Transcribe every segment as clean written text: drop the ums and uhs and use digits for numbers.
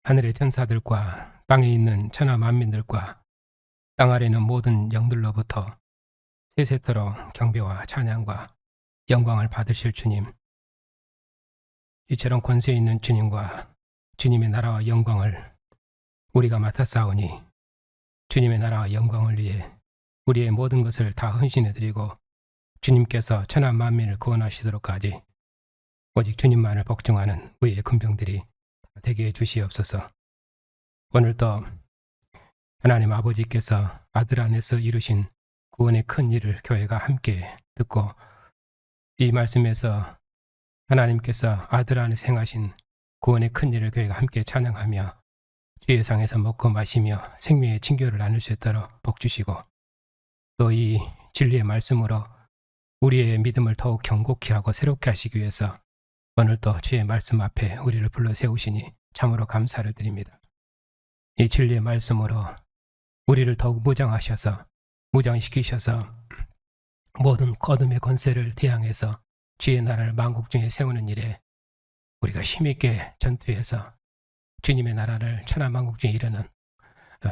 하늘의 천사들과 땅에 있는 천하 만민들과 땅 아래 있는 모든 영들로부터 세세토록 경배와 찬양과 영광을 받으실 주님, 이처럼 권세 있는 주님과 주님의 나라와 영광을 우리가 맡았사오니 주님의 나라와 영광을 위해 우리의 모든 것을 다 헌신해드리고 주님께서 천하 만민을 구원하시도록까지 오직 주님만을 복종하는 우리의 군병들이 되게 해 주시옵소서. 오늘도 하나님 아버지께서 아들 안에서 이루신 구원의 큰 일을 교회가 함께 듣고 이 말씀에서 하나님께서 아들 안에서 행하신 구원의 큰 일을 교회가 함께 찬양하며 주의 상에서 먹고 마시며 생명의 친교를 나눌 수 있도록 복 주시고 또 이 진리의 말씀으로 우리의 믿음을 더욱 견고케 하고 새롭게 하시기 위해서 오늘도 주의 말씀 앞에 우리를 불러 세우시니 참으로 감사를 드립니다. 이 진리의 말씀으로 우리를 더욱 무장시키셔서 모든 어둠의 권세를 대항해서 주의 나라를 만국 중에 세우는 일에 우리가 힘있게 전투해서 주님의 나라를 천하 만국 중에 이루는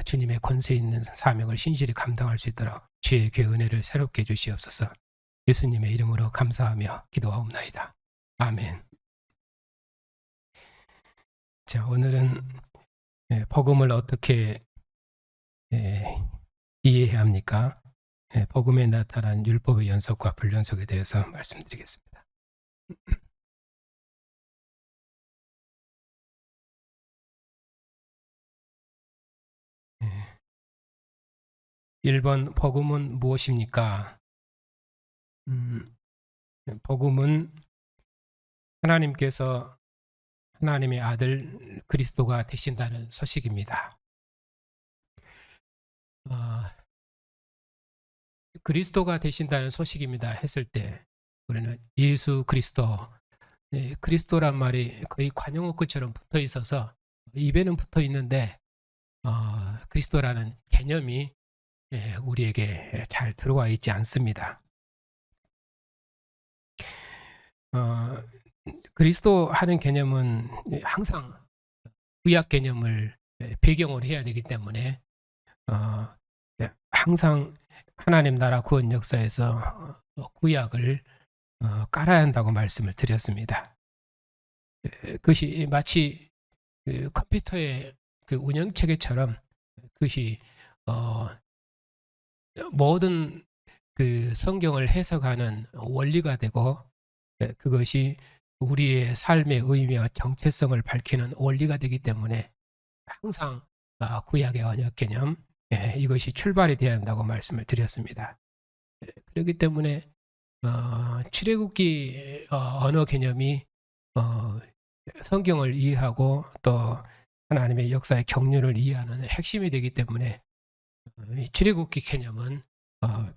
주님의 권세 있는 사명을 신실히 감당할 수 있도록 주의 그 은혜를 새롭게 주시옵소서. 예수님의 이름으로 감사하며 기도하옵나이다. 아멘. 자, 오늘은 복음을 어떻게 이해해야 합니까? 복음에 나타난 율법의 연속과 불연속에 대해서 말씀드리겠습니다. 1번 복음은 무엇입니까? 복음은 하나님께서 하나님의 아들 그리스도가 되신다는 소식입니다. 그리스도가 되신다는 소식입니다 했을 때 우리는 예수 그리스도, 그리스도란 말이 거의 관용어구처럼 붙어 있어서 입에는 붙어 있는데 그리스도라는 개념이 우리에게 잘 들어와 있지 않습니다. 그리스도 하는 개념은 항상 구약 개념을 배경으로 해야 되기 때문에 항상 하나님 나라 구원 역사에서 구약을 깔아야 한다고 말씀을 드렸습니다. 그것이 마치 컴퓨터의 그 운영체계처럼 그것이 모든 그 성경을 해석하는 원리가 되고 그것이 우리의 삶의 의미와 정체성을 밝히는 원리가 되기 때문에 항상 구약의 언약 개념 이것이 출발이 되어야 한다고 말씀을 드렸습니다. 그렇기 때문에 출애굽기 언어 개념이 성경을 이해하고 또 하나님의 역사의 경륜을 이해하는 핵심이 되기 때문에 출애굽기 개념은 아주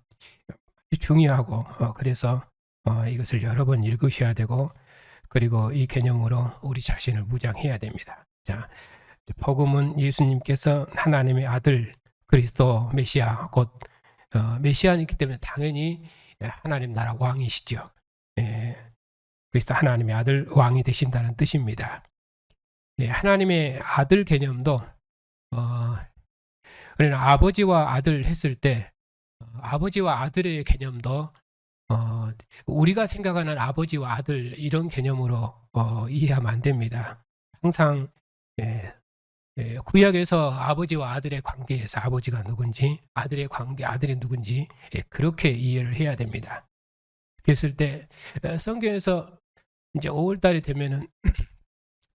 중요하고 그래서 이것을 여러 번 읽으셔야 되고 그리고 이 개념으로 우리 자신을 무장해야 됩니다. 자, 복음은 예수님께서 하나님의 아들 그리스도 메시아 곧 메시아이기 때문에 당연히 하나님 나라 왕이시죠. 그리스도 하나님의 아들 왕이 되신다는 뜻입니다. 하나님의 아들 개념도 그러나 아버지와 아들 했을 때 아버지와 아들의 개념도 우리가 생각하는 아버지와 아들 이런 개념으로 이해하면 안 됩니다. 항상 구약에서 아버지와 아들의 관계에서 아버지가 누군지 아들의 관계 아들이 누군지 그렇게 이해를 해야 됩니다. 그랬을 때 성경에서 이제 5월달이 되면은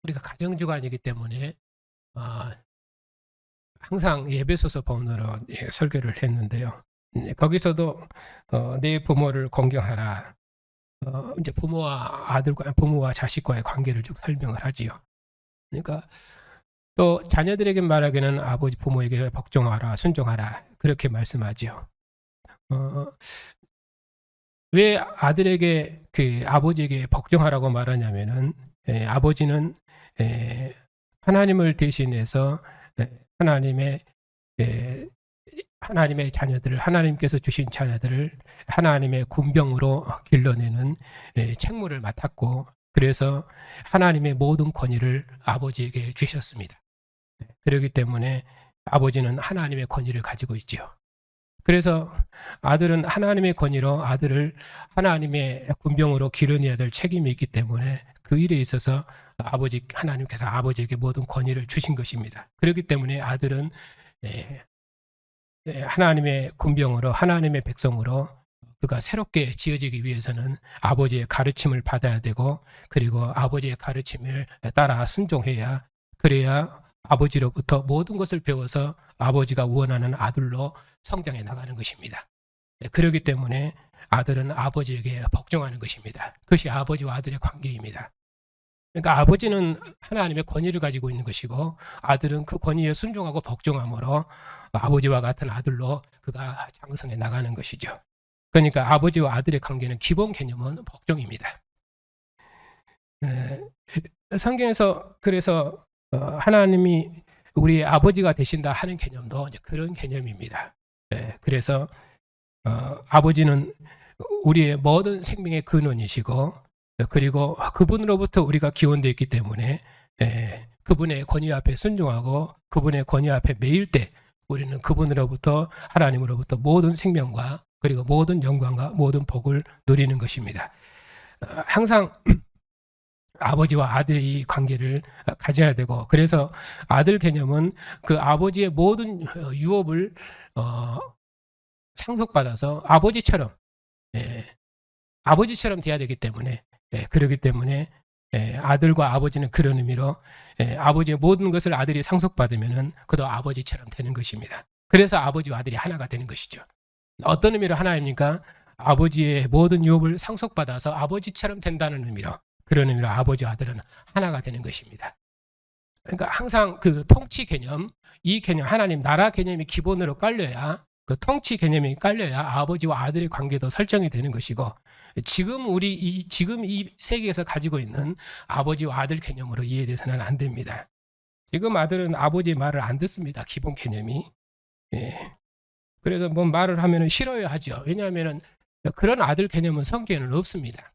우리가 가정주간이기 때문에 항상 예배소서 본으로 설교를 했는데요. 거기서도 내 부모를 공경하라. 이제 부모와 자식과의 관계를 쭉 설명을 하지요. 그러니까 또 자녀들에게 말하기는 아버지 부모에게 복종하라, 순종하라 그렇게 말씀하지요. 왜 아들에게 그 아버지에게 복종하라고 말하냐면은 아버지는 하나님을 대신해서 하나님의 자녀들을 하나님께서 주신 자녀들을 하나님의 군병으로 길러내는 책무를 맡았고 그래서 하나님의 모든 권위를 아버지에게 주셨습니다. 그렇기 때문에 아버지는 하나님의 권위를 가지고 있지요. 그래서 아들은 하나님의 권위로 아들을 하나님의 군병으로 기르내야 될 책임이 있기 때문에 그 일에 있어서 하나님께서 아버지에게 모든 권위를 주신 것입니다. 그렇기 때문에 아들은 하나님의 군병으로 하나님의 백성으로 그가 새롭게 지어지기 위해서는 아버지의 가르침을 받아야 되고, 그리고 아버지의 가르침을 따라 순종해야, 그래야 아버지로부터 모든 것을 배워서 아버지가 원하는 아들로 성장해 나가는 것입니다. 그렇기 때문에 아들은 아버지에게 복종하는 것입니다. 그것이 아버지와 아들의 관계입니다. 그러니까 아버지는 하나님의 권위를 가지고 있는 것이고, 아들은 그 권위에 순종하고 복종함으로 아버지와 같은 아들로 그가 장성해 나가는 것이죠. 그러니까 아버지와 아들의 관계는 기본 개념은 복종입니다. 성경에서 그래서 하나님이 우리 아버지가 되신다 하는 개념도 이제 그런 개념입니다. 그래서 아버지는 우리의 모든 생명의 근원이시고, 그리고 그분으로부터 우리가 기원되어 있기 때문에 그분의 권위 앞에 순종하고 그분의 권위 앞에 매일 때 우리는 그분으로부터, 하나님으로부터 모든 생명과 그리고 모든 영광과 모든 복을 누리는 것입니다. 항상 아버지와 아들의 관계를 가져야 되고, 그래서 아들 개념은 그 아버지의 모든 유업을 상속받아서 아버지처럼 돼야 되기 때문에, 그렇기 때문에 아들과 아버지는 그런 의미로 아버지의 모든 것을 아들이 상속받으면은 그도 아버지처럼 되는 것입니다. 그래서 아버지와 아들이 하나가 되는 것이죠. 어떤 의미로 하나입니까? 아버지의 모든 유업을 상속받아서 아버지처럼 된다는 의미로, 그런 의미로 아버지와 아들은 하나가 되는 것입니다. 그러니까 항상 그 통치 개념, 이 개념, 하나님 나라 개념이 기본으로 깔려야, 그 통치 개념이 깔려야 아버지와 아들의 관계도 설정이 되는 것이고, 지금 이 세계에서 가지고 있는 아버지와 아들 개념으로 이해돼서는 안 됩니다. 지금 아들은 아버지의 말을 안 듣습니다. 기본 개념이. 그래서 뭐 말을 하면 싫어야 하죠. 왜냐하면 그런 아들 개념은 성경에는 없습니다.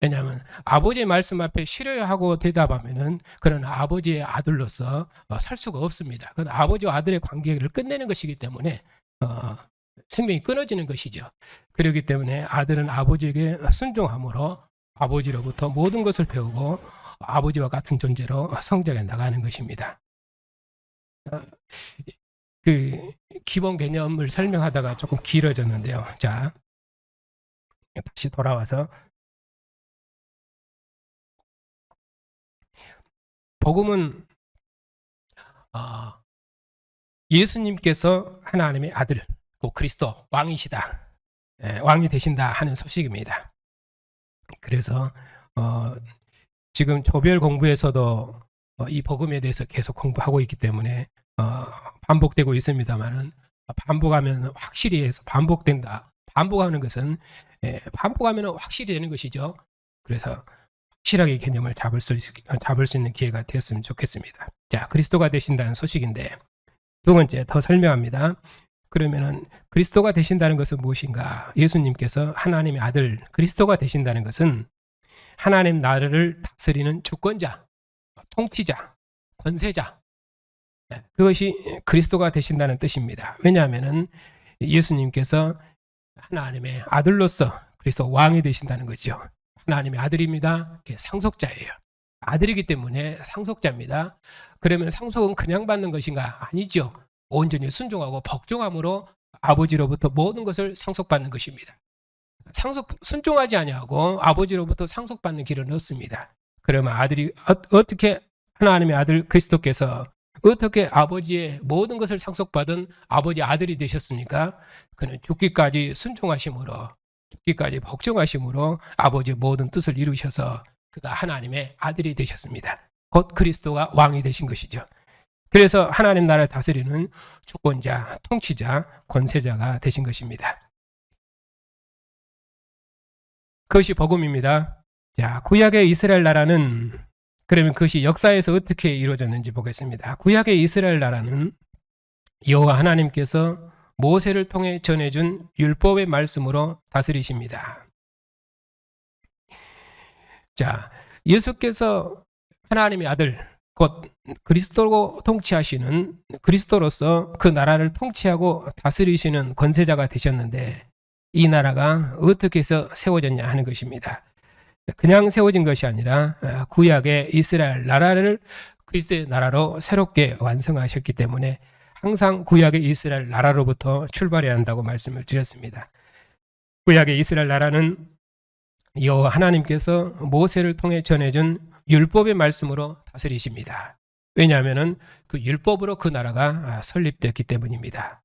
왜냐하면 아버지의 말씀 앞에 싫어야 하고 대답하면은 그런 아버지의 아들로서 살 수가 없습니다. 그건 아버지와 아들의 관계를 끝내는 것이기 때문에 생명이 끊어지는 것이죠. 그렇기 때문에 아들은 아버지에게 순종함으로 아버지로부터 모든 것을 배우고 아버지와 같은 존재로 성장해 나가는 것입니다. 그 기본 개념을 설명하다가 조금 길어졌는데요. 자, 다시 돌아와서 복음은 예수님께서 하나님의 아들, 그리스도 왕이시다, 왕이 되신다 하는 소식입니다. 그래서 지금 조별 공부에서도 이 복음에 대해서 계속 공부하고 있기 때문에 반복되고 있습니다만은, 반복하면 확실히 해서 반복된다. 반복하는 것은 반복하면 확실히 되는 것이죠. 그래서 확실하게 개념을 잡을 수 있는 기회가 되었으면 좋겠습니다. 자, 그리스도가 되신다는 소식인데, 두 번째 더 설명합니다. 그러면은 그리스도가 되신다는 것은 무엇인가? 예수님께서 하나님의 아들 그리스도가 되신다는 것은 하나님 나라를 다스리는 주권자, 통치자, 권세자, 그것이 그리스도가 되신다는 뜻입니다. 왜냐하면은 예수님께서 하나님의 아들로서 그리스도 왕이 되신다는 거죠. 하나님의 아들입니다. 상속자예요. 아들이기 때문에 상속자입니다. 그러면 상속은 그냥 받는 것인가? 아니죠. 온전히 순종하고 복종함으로 아버지로부터 모든 것을 상속받는 것입니다. 순종하지 아니하고 아버지로부터 상속받는 길은 없습니다. 그러면 아들이 어떻게, 하나님의 아들 그리스도께서 어떻게 아버지의 모든 것을 상속받은 아버지 아들이 되셨습니까? 그는 죽기까지 순종하심으로, 죽기까지 복종하심으로 아버지의 모든 뜻을 이루셔서 그가 하나님의 아들이 되셨습니다. 곧 그리스도가 왕이 되신 것이죠. 그래서 하나님 나라를 다스리는 주권자, 통치자, 권세자가 되신 것입니다. 그것이 복음입니다. 자, 구약의 이스라엘 나라는, 그러면 그것이 역사에서 어떻게 이루어졌는지 보겠습니다. 구약의 이스라엘 나라는 여호와 하나님께서 모세를 통해 전해준 율법의 말씀으로 다스리십니다. 자, 예수께서 하나님의 아들, 곧 그리스도로 통치하시는, 그리스도로서 그 나라를 통치하고 다스리시는 권세자가 되셨는데, 이 나라가 어떻게 해서 세워졌냐 하는 것입니다. 그냥 세워진 것이 아니라 구약의 이스라엘 나라를 그리스도의 나라로 새롭게 완성하셨기 때문에 항상 구약의 이스라엘 나라로부터 출발해야 한다고 말씀을 드렸습니다. 구약의 이스라엘 나라는 여호와 하나님께서 모세를 통해 전해준 율법의 말씀으로 다스리십니다. 왜냐하면 그 율법으로 그 나라가 설립됐기 때문입니다.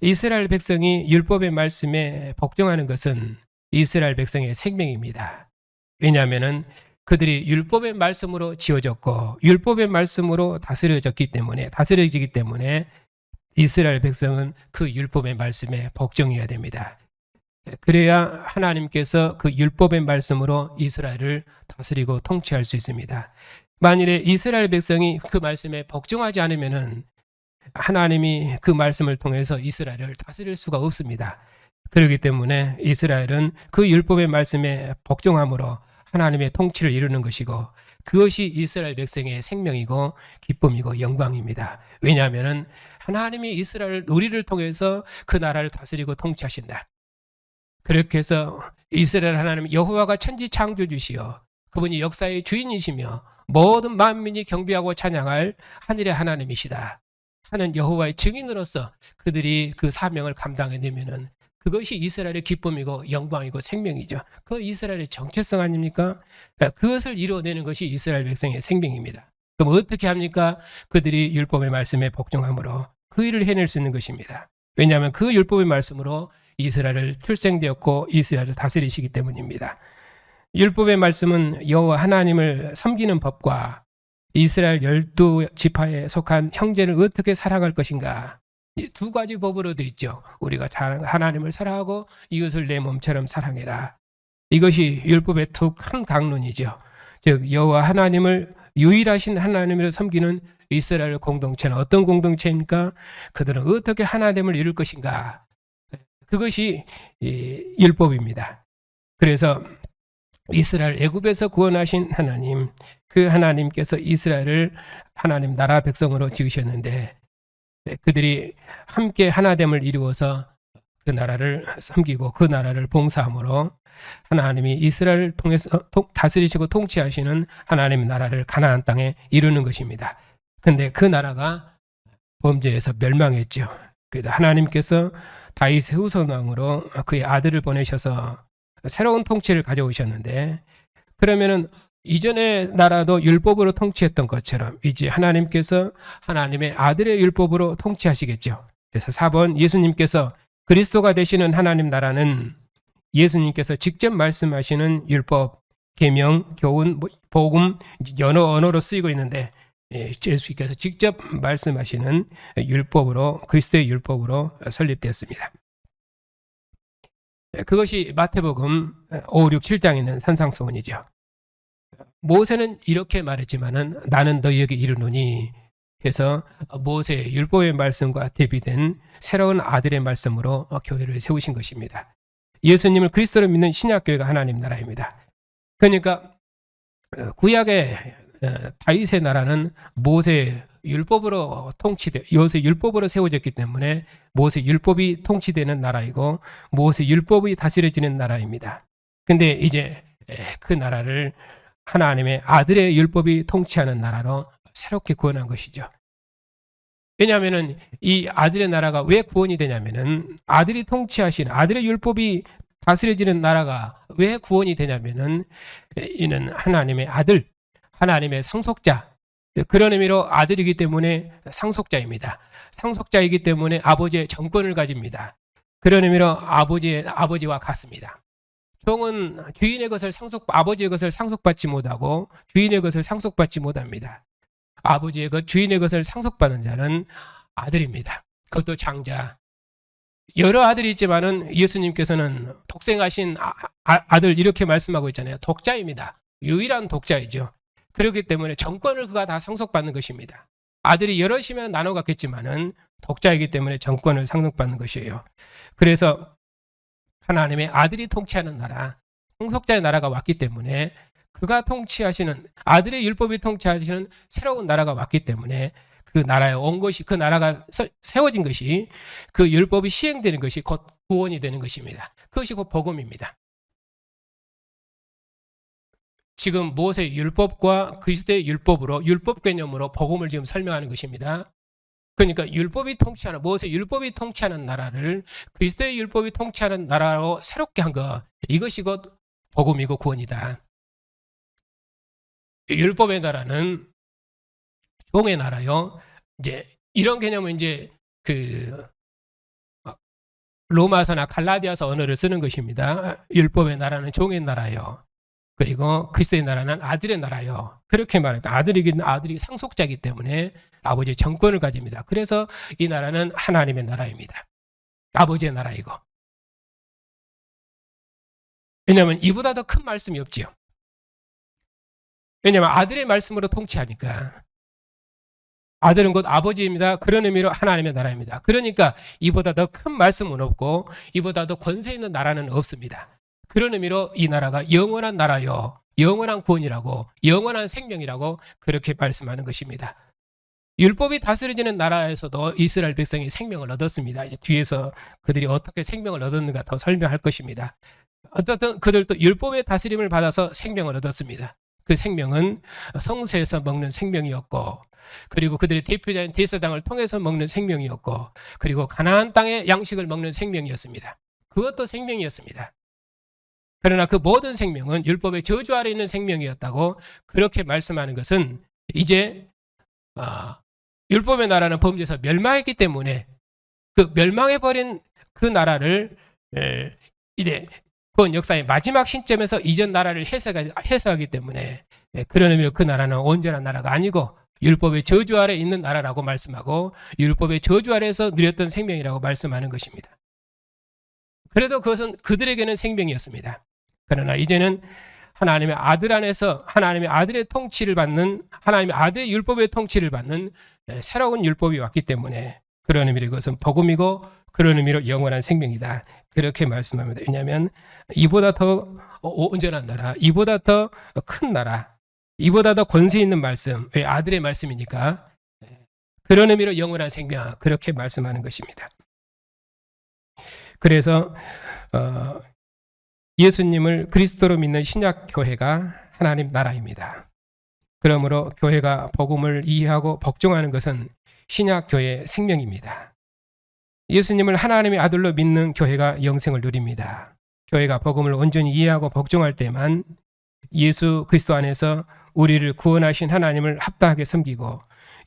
이스라엘 백성이 율법의 말씀에 복종하는 것은 이스라엘 백성의 생명입니다. 왜냐하면 그들이 율법의 말씀으로 지어졌고 율법의 말씀으로 다스려지기 때문에 이스라엘 백성은 그 율법의 말씀에 복종해야 됩니다. 그래야 하나님께서 그 율법의 말씀으로 이스라엘을 다스리고 통치할 수 있습니다. 만일에 이스라엘 백성이 그 말씀에 복종하지 않으면은 하나님이 그 말씀을 통해서 이스라엘을 다스릴 수가 없습니다. 그렇기 때문에 이스라엘은 그 율법의 말씀에 복종함으로 하나님의 통치를 이루는 것이고 그것이 이스라엘 백성의 생명이고 기쁨이고 영광입니다. 왜냐하면 하나님이 우리를 통해서 그 나라를 다스리고 통치하신다. 그렇게 해서 이스라엘 하나님 여호와가 천지 창조주시여 그분이 역사의 주인이시며 모든 만민이 경배하고 찬양할 하늘의 하나님이시다 하는 여호와의 증인으로서 그들이 그 사명을 감당해내면은 그것이 이스라엘의 기쁨이고 영광이고 생명이죠. 그 이스라엘의 정체성 아닙니까? 그것을 이루어내는 것이 이스라엘 백성의 생명입니다. 그럼 어떻게 합니까? 그들이 율법의 말씀에 복종함으로 그 일을 해낼 수 있는 것입니다. 왜냐하면 그 율법의 말씀으로 이스라엘을 출생되었고 이스라엘을 다스리시기 때문입니다. 율법의 말씀은 여호와 하나님을 섬기는 법과 이스라엘 12지파에 속한 형제를 어떻게 사랑할 것인가 이 두 가지 법으로 되어 있죠. 우리가 하나님을 사랑하고 이웃을 내 몸처럼 사랑해라. 이것이 율법의 두 큰 강론이죠. 즉 여호와 하나님을 유일하신 하나님을 섬기는 이스라엘 공동체는 어떤 공동체입니까? 그들은 어떻게 하나됨을 이룰 것인가? 그것이 율법입니다. 그래서 이스라엘 애굽에서 구원하신 하나님, 그 하나님께서 이스라엘을 하나님 나라 백성으로 지으셨는데 그들이 함께 하나됨을 이루어서 그 나라를 섬기고 그 나라를 봉사함으로 하나님이 이스라엘을 통해서 다스리시고 통치하시는 하나님의 나라를 가나안 땅에 이루는 것입니다. 그런데 그 나라가 범죄에서 멸망했죠. 그래서 하나님께서 다윗의 후손 왕으로 그의 아들을 보내셔서 새로운 통치를 가져오셨는데 그러면은 이전의 나라도 율법으로 통치했던 것처럼 이제 하나님께서 하나님의 아들의 율법으로 통치하시겠죠. 그래서 4번 예수님께서 그리스도가 되시는 하나님 나라는 예수님께서 직접 말씀하시는 율법, 계명, 교훈, 복음 여러 언어로 쓰이고 있는데 예수님께서 직접 말씀하시는 율법으로 그리스도의 율법으로 설립되었습니다. 그것이 마태복음 5, 6, 7장에 있는 산상수훈이죠. 모세는 이렇게 말했지만은 나는 너희에게 이르노니 해서 모세의 율법의 말씀과 대비된 새로운 아들의 말씀으로 교회를 세우신 것입니다. 예수님을 그리스도로 믿는 신약교회가 하나님 나라입니다. 그러니까 구약의 다윗의 나라는 모세 율법으로 모세 율법으로 세워졌기 때문에 모세 율법이 통치되는 나라이고 모세 율법이 다스려지는 나라입니다. 근데 이제 그 나라를 하나님의 아들의 율법이 통치하는 나라로 새롭게 구원한 것이죠. 왜냐하면 이 아들의 나라가 왜 구원이 되냐면은 아들이 통치하시는 아들의 율법이 다스려지는 나라가 왜 구원이 되냐면은 이는 하나님의 아들, 하나님의 상속자, 그런 의미로 아들이기 때문에 상속자입니다. 상속자이기 때문에 아버지의 정권을 가집니다. 그런 의미로 아버지와 같습니다. 종은 아버지의 것을 상속받지 못하고 주인의 것을 상속받지 못합니다. 아버지의 것, 주인의 것을 상속받는 자는 아들입니다. 그것도 장자. 여러 아들이 있지만은 예수님께서는 독생하신 아들 이렇게 말씀하고 있잖아요. 독자입니다. 유일한 독자이죠. 그렇기 때문에 정권을 그가 다 상속받는 것입니다. 아들이 여럿이면 나눠 갖겠지만은 독자이기 때문에 정권을 상속받는 것이에요. 그래서 하나님의 아들이 통치하는 나라, 상속자의 나라가 왔기 때문에 그가 통치하시는, 아들의 율법이 통치하시는 새로운 나라가 왔기 때문에 그 나라에 온 것이, 그 나라가 세워진 것이, 그 율법이 시행되는 것이 곧 구원이 되는 것입니다. 그것이 곧 복음입니다. 지금 모세의 율법과 그리스도의 율법으로, 율법 개념으로 복음을 지금 설명하는 것입니다. 그러니까 율법이 통치하는, 모세 율법이 통치하는 나라를 그리스도의 율법이 통치하는 나라로 새롭게 한 것, 이것이 곧 복음이고 구원이다. 율법의 나라는 종의 나라요. 이제 이런 개념은 이제 그 로마서나 갈라디아서 언어를 쓰는 것입니다. 율법의 나라는 종의 나라요. 그리고 그리스도의 나라는 아들의 나라요. 그렇게 말합니다. 아들이 상속자이기 때문에 아버지의 정권을 가집니다. 그래서 이 나라는 하나님의 나라입니다. 아버지의 나라이고. 왜냐하면 이보다 더 큰 말씀이 없지요. 왜냐하면 아들의 말씀으로 통치하니까. 아들은 곧 아버지입니다. 그런 의미로 하나님의 나라입니다. 그러니까 이보다 더 큰 말씀은 없고 이보다 더 권세 있는 나라는 없습니다. 그런 의미로 이 나라가 영원한 나라요, 영원한 구원이라고, 영원한 생명이라고 그렇게 말씀하는 것입니다. 율법이 다스려지는 나라에서도 이스라엘 백성이 생명을 얻었습니다. 이제 뒤에서 그들이 어떻게 생명을 얻었는가 더 설명할 것입니다. 어떻든 그들도 율법의 다스림을 받아서 생명을 얻었습니다. 그 생명은 성소에서 먹는 생명이었고, 그리고 그들의 대표자인 제사장을 통해서 먹는 생명이었고, 그리고 가나안 땅의 양식을 먹는 생명이었습니다. 그것도 생명이었습니다. 그러나 그 모든 생명은 율법의 저주 아래 있는 생명이었다고 그렇게 말씀하는 것은 이제 율법의 나라는 범죄에서 멸망했기 때문에 그 멸망해버린 그 나라를 이제 구원 역사의 마지막 시점에서 이전 나라를 해석하기 때문에 그런 의미로 그 나라는 온전한 나라가 아니고 율법의 저주 아래 있는 나라라고 말씀하고 율법의 저주 아래에서 누렸던 생명이라고 말씀하는 것입니다. 그래도 그것은 그들에게는 생명이었습니다. 그러나 이제는 하나님의 아들 안에서 하나님의 아들의 통치를 받는, 하나님의 아들의 율법의 통치를 받는 새로운 율법이 왔기 때문에 그런 의미로 이것은 복음이고 그런 의미로 영원한 생명이다. 그렇게 말씀합니다. 왜냐하면 이보다 더 온전한 나라, 이보다 더 큰 나라, 이보다 더 권세 있는 말씀, 왜 아들의 말씀이니까 그런 의미로 영원한 생명, 그렇게 말씀하는 것입니다. 그래서 예수님을 그리스도로 믿는 신약 교회가 하나님 나라입니다. 그러므로 교회가 복음을 이해하고 복종하는 것은 신약 교회의 생명입니다. 예수님을 하나님의 아들로 믿는 교회가 영생을 누립니다. 교회가 복음을 온전히 이해하고 복종할 때만 예수 그리스도 안에서 우리를 구원하신 하나님을 합당하게 섬기고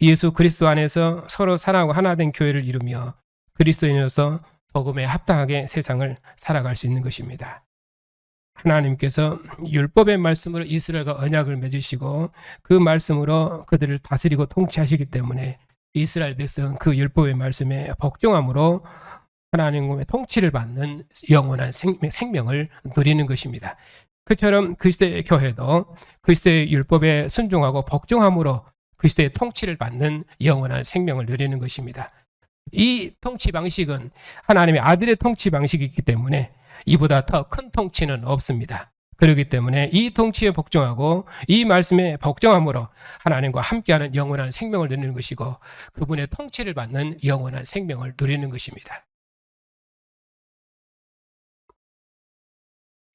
예수 그리스도 안에서 서로 사랑하고 하나 된 교회를 이루며 그리스도인으로서 복음에 합당하게 세상을 살아갈 수 있는 것입니다. 하나님께서 율법의 말씀으로 이스라엘과 언약을 맺으시고 그 말씀으로 그들을 다스리고 통치하시기 때문에 이스라엘 백성은 그 율법의 말씀에 복종함으로 하나님의 통치를 받는 영원한 생명을 누리는 것입니다. 그처럼 그리스도의 교회도 그리스도의 율법에 순종하고 복종함으로 그리스도의 통치를 받는 영원한 생명을 누리는 것입니다. 이 통치 방식은 하나님의 아들의 통치 방식이기 때문에 이보다 더 큰 통치는 없습니다. 그렇기 때문에 이 통치에 복종하고 이 말씀에 복종함으로 하나님과 함께하는 영원한 생명을 누리는 것이고 그분의 통치를 받는 영원한 생명을 누리는 것입니다.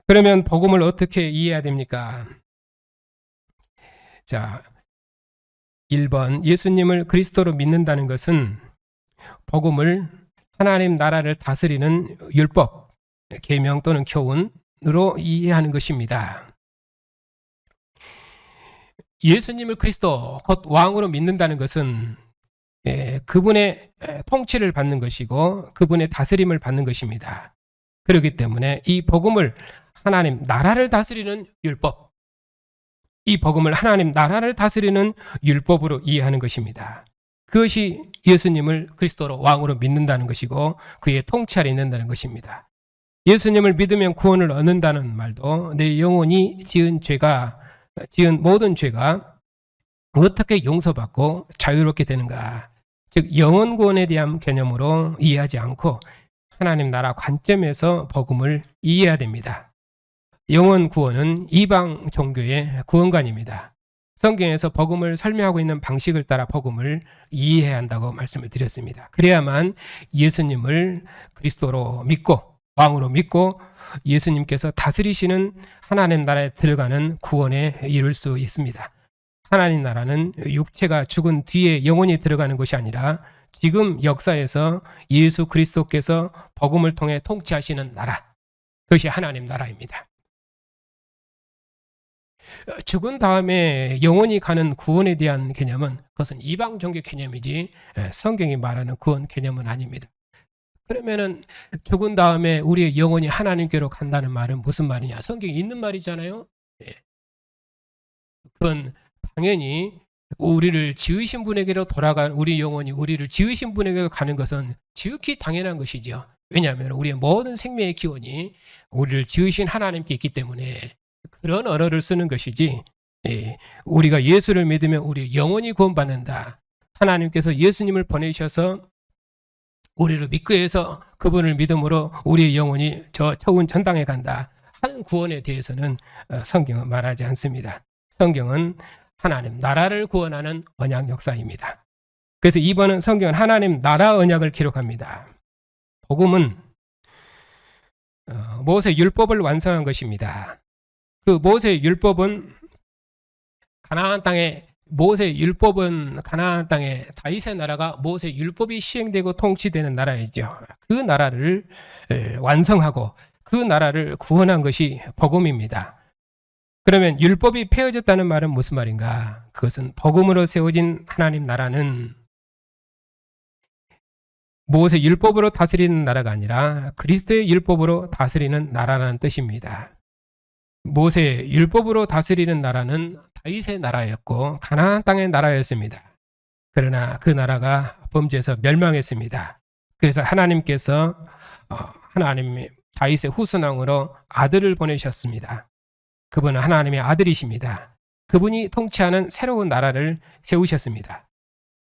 그러면 복음을 어떻게 이해해야 됩니까? 자, 1번 예수님을 그리스도로 믿는다는 것은 복음을 하나님 나라를 다스리는 율법, 계명 또는 교훈으로 이해하는 것입니다. 예수님을 그리스도 곧 왕으로 믿는다는 것은 그분의 통치를 받는 것이고 그분의 다스림을 받는 것입니다. 그렇기 때문에 이 복음을 하나님 나라를 다스리는 율법, 이 복음을 하나님 나라를 다스리는 율법으로 이해하는 것입니다. 그것이 예수님을 그리스도로 왕으로 믿는다는 것이고 그의 통치 아래 있는다는 것입니다. 예수님을 믿으면 구원을 얻는다는 말도 내 영혼이 지은 모든 죄가 어떻게 용서받고 자유롭게 되는가, 즉 영혼 구원에 대한 개념으로 이해하지 않고 하나님 나라 관점에서 복음을 이해해야 됩니다. 영혼 구원은 이방 종교의 구원관입니다. 성경에서 복음을 설명하고 있는 방식을 따라 복음을 이해해야 한다고 말씀을 드렸습니다. 그래야만 예수님을 그리스도로 믿고 왕으로 믿고 예수님께서 다스리시는 하나님 나라에 들어가는 구원에 이룰 수 있습니다. 하나님 나라는 육체가 죽은 뒤에 영혼이 들어가는 것이 아니라 지금 역사에서 예수 그리스도께서 복음을 통해 통치하시는 나라, 그것이 하나님 나라입니다. 죽은 다음에 영혼이 가는 구원에 대한 개념은 그것은 이방 종교 개념이지 성경이 말하는 구원 개념은 아닙니다. 그러면은 죽은 다음에 우리의 영혼이 하나님께로 간다는 말은 무슨 말이냐? 성경에 있는 말이잖아요. 그건 당연히 우리를 지으신 분에게로 돌아간 우리 영혼이 우리를 지으신 분에게로 가는 것은 지극히 당연한 것이죠. 왜냐하면 우리의 모든 생명의 기원이 우리를 지으신 하나님께 있기 때문에 그런 언어를 쓰는 것이지, 우리가 예수를 믿으면 우리 영혼이 구원받는다. 하나님께서 예수님을 보내셔서 우리를 믿고 해서 그분을 믿음으로 우리의 영혼이 저 처운 전당에 간다 하는 구원에 대해서는 성경은 말하지 않습니다. 성경은 하나님 나라를 구원하는 언약 역사입니다. 그래서 이번은 성경은 하나님 나라 언약을 기록합니다. 복음은 모세 율법을 완성한 것입니다. 그 모세 율법은 가나안 땅에 다윗의 나라가 모세 율법이 시행되고 통치되는 나라이죠. 그 나라를 완성하고 그 나라를 구원한 것이 복음입니다. 그러면 율법이 폐허졌다는 말은 무슨 말인가? 그것은 복음으로 세워진 하나님 나라는 모세 율법으로 다스리는 나라가 아니라 그리스도의 율법으로 다스리는 나라라는 뜻입니다. 모세 율법으로 다스리는 나라는 다윗의 나라였고 가나안 땅의 나라였습니다. 그러나 그 나라가 범죄해서 멸망했습니다. 그래서 하나님께서 하나님 다윗의 후손왕으로 아들을 보내셨습니다. 그분은 하나님의 아들이십니다. 그분이 통치하는 새로운 나라를 세우셨습니다.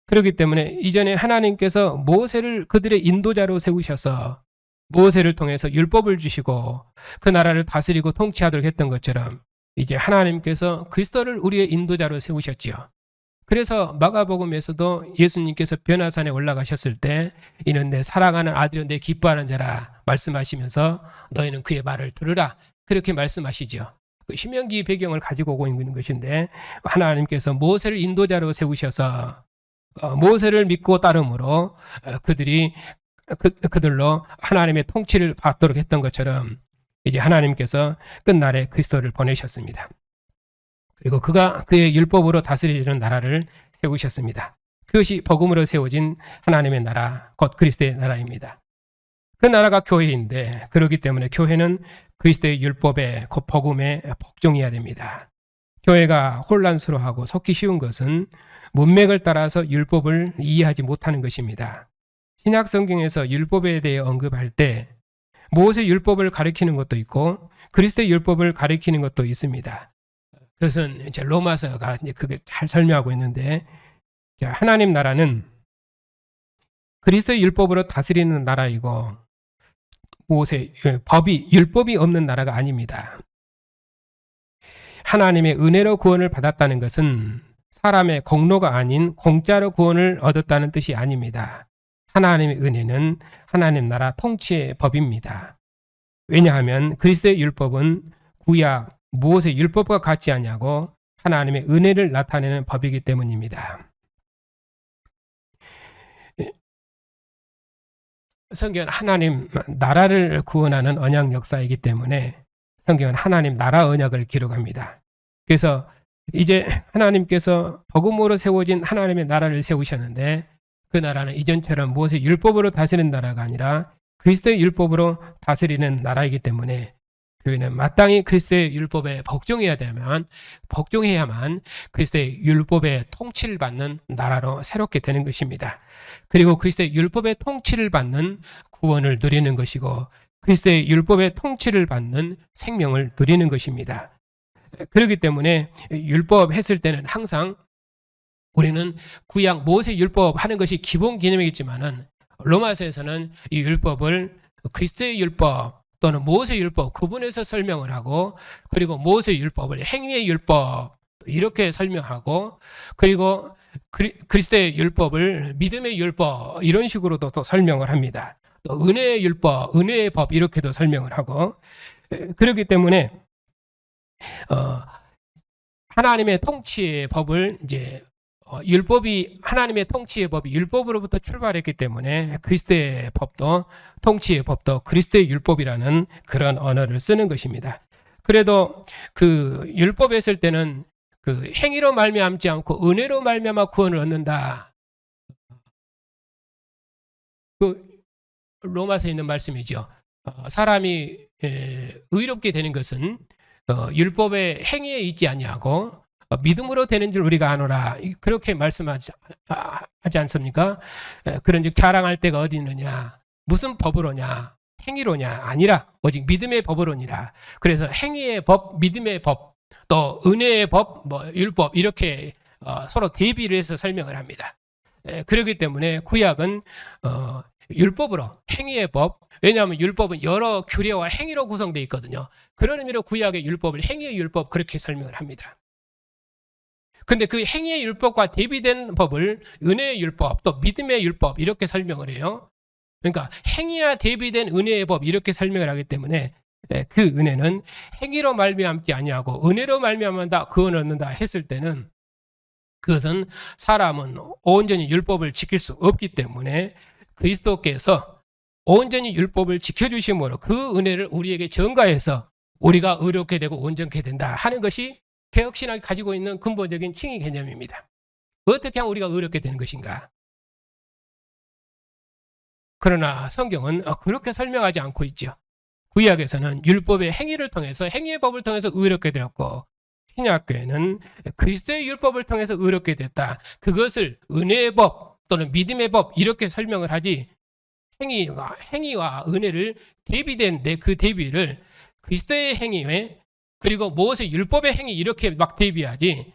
그렇기 때문에 이전에 하나님께서 모세를 그들의 인도자로 세우셔서 모세를 통해서 율법을 주시고 그 나라를 다스리고 통치하도록 했던 것처럼 이제 하나님께서 그리스도를 우리의 인도자로 세우셨지요. 그래서 마가복음에서도 예수님께서 변화산에 올라가셨을 때 이는 내 사랑하는 아들이요 내 기뻐하는 자라 말씀하시면서 너희는 그의 말을 들으라 그렇게 말씀하시죠. 그 신명기 배경을 가지고 오고 있는 것인데 하나님께서 모세를 인도자로 세우셔서 모세를 믿고 따름으로 그들로 하나님의 통치를 받도록 했던 것처럼 이제 하나님께서 끝날에 그리스도를 보내셨습니다. 그리고 그가 그의 율법으로 다스리는 나라를 세우셨습니다. 그것이 복음으로 세워진 하나님의 나라, 곧 그리스도의 나라입니다. 그 나라가 교회인데 그렇기 때문에 교회는 그리스도의 율법에 곧 복음에 복종해야 됩니다. 교회가 혼란스러워하고 섞기 쉬운 것은 문맥을 따라서 율법을 이해하지 못하는 것입니다. 신약 성경에서 율법에 대해 언급할 때 모세 율법을 가리키는 것도 있고 그리스도의 율법을 가리키는 것도 있습니다. 그것은 이제 로마서가 이제 그게 잘 설명하고 있는데 하나님 나라는 그리스도의 율법으로 다스리는 나라이고 율법이 없는 나라가 아닙니다. 하나님의 은혜로 구원을 받았다는 것은 사람의 공로가 아닌 공짜로 구원을 얻었다는 뜻이 아닙니다. 하나님의 은혜는 하나님 나라 통치의 법입니다. 왜냐하면 그리스도의 율법은 구약 모세 율법과 같지 않냐고 하나님의 은혜를 나타내는 법이기 때문입니다. 성경은 하나님 나라를 구원하는 언약 역사이기 때문에 성경은 하나님 나라 언약을 기록합니다. 그래서 이제 하나님께서 복음으로 세워진 하나님의 나라를 세우셨는데 그 나라는 이전처럼 모세 율법으로 다스리는 나라가 아니라 그리스도의 율법으로 다스리는 나라이기 때문에 교회는 마땅히 그리스도의 율법에 복종해야만 그리스도의 율법의 통치를 받는 나라로 새롭게 되는 것입니다. 그리고 그리스도의 율법의 통치를 받는 구원을 누리는 것이고 그리스도의 율법의 통치를 받는 생명을 누리는 것입니다. 그렇기 때문에 율법 했을 때는 항상 우리는 구약 모세 율법 하는 것이 기본 개념이겠지만은 로마서에서는 이 율법을 그리스도의 율법 또는 모세율법 구분해서 설명을 하고, 그리고 모세율법을 행위의 율법 이렇게 설명하고, 그리고 그리스도의 율법을 믿음의 율법 이런 식으로도 또 설명을 합니다. 또 은혜의 율법, 은혜의 법 이렇게도 설명을 하고, 그렇기 때문에 하나님의 통치의 법을 이제 율법이, 하나님의 통치의 법이 율법으로부터 출발했기 때문에 그리스도의 법도, 통치의 법도 그리스도의 율법이라는 그런 언어를 쓰는 것입니다. 그래도 그 율법에 쓸 때는 그 행위로 말미암지 않고 은혜로 말미암아 구원을 얻는다. 그 로마서에 있는 말씀이죠. 사람이 의롭게 되는 것은 율법의 행위에 있지 아니하고 믿음으로 되는 줄 우리가 아노라, 그렇게 말씀하지 않습니까? 그런즉 자랑할 때가 어디 있느냐, 무슨 법으로냐, 행위로냐, 아니라 오직 믿음의 법으로니라. 그래서 행위의 법, 믿음의 법, 또 은혜의 법, 율법 이렇게 서로 대비를 해서 설명을 합니다. 그렇기 때문에 구약은 율법으로, 행위의 법, 왜냐하면 율법은 여러 규례와 행위로 구성되어 있거든요. 그런 의미로 구약의 율법을 행위의 율법 그렇게 설명을 합니다. 근데 그 행위의 율법과 대비된 법을 은혜의 율법, 또 믿음의 율법 이렇게 설명을 해요. 그러니까 행위와 대비된 은혜의 법 이렇게 설명을 하기 때문에 그 은혜는 행위로 말미암지 아니하고 은혜로 말미암는다, 구원을 얻는다 했을 때는 그것은 사람은 온전히 율법을 지킬 수 없기 때문에 그리스도께서 온전히 율법을 지켜주심으로 그 은혜를 우리에게 전가해서 우리가 의롭게 되고 온전케 된다 하는 것이 개혁신학이 가지고 있는 근본적인 칭의 개념입니다. 어떻게 하면 우리가 의롭게 되는 것인가? 그러나 성경은 그렇게 설명하지 않고 있죠. 구약에서는 율법의 행위를 통해서, 행위의 법을 통해서 의롭게 되었고, 신약교회는 그리스도의 율법을 통해서 의롭게 됐다. 그것을 은혜의 법 또는 믿음의 법 이렇게 설명을 하지, 행위와 은혜를 대비된 그 대비를 그리스도의 행위에, 그리고 모세 율법의 행위 이렇게 막 대비하지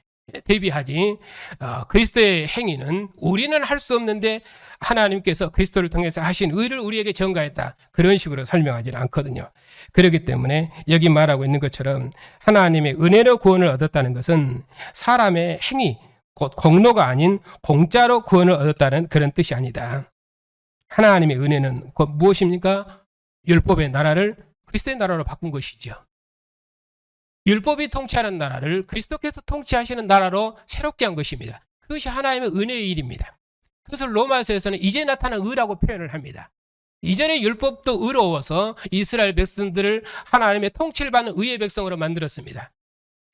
그리스도의 행위는 우리는 할 수 없는데 하나님께서 그리스도를 통해서 하신 의를 우리에게 전가했다, 그런 식으로 설명하지는 않거든요. 그렇기 때문에 여기 말하고 있는 것처럼 하나님의 은혜로 구원을 얻었다는 것은 사람의 행위, 곧 공로가 아닌 공짜로 구원을 얻었다는 그런 뜻이 아니다. 하나님의 은혜는 곧 무엇입니까? 율법의 나라를 그리스도의 나라로 바꾼 것이죠. 율법이 통치하는 나라를 그리스도께서 통치하시는 나라로 새롭게 한 것입니다. 그것이 하나님의 은혜의 일입니다. 그것을 로마서에서는 이제 나타난 의라고 표현을 합니다. 이전의 율법도 의로워서 이스라엘 백성들을 하나님의 통치를 받는 의의 백성으로 만들었습니다.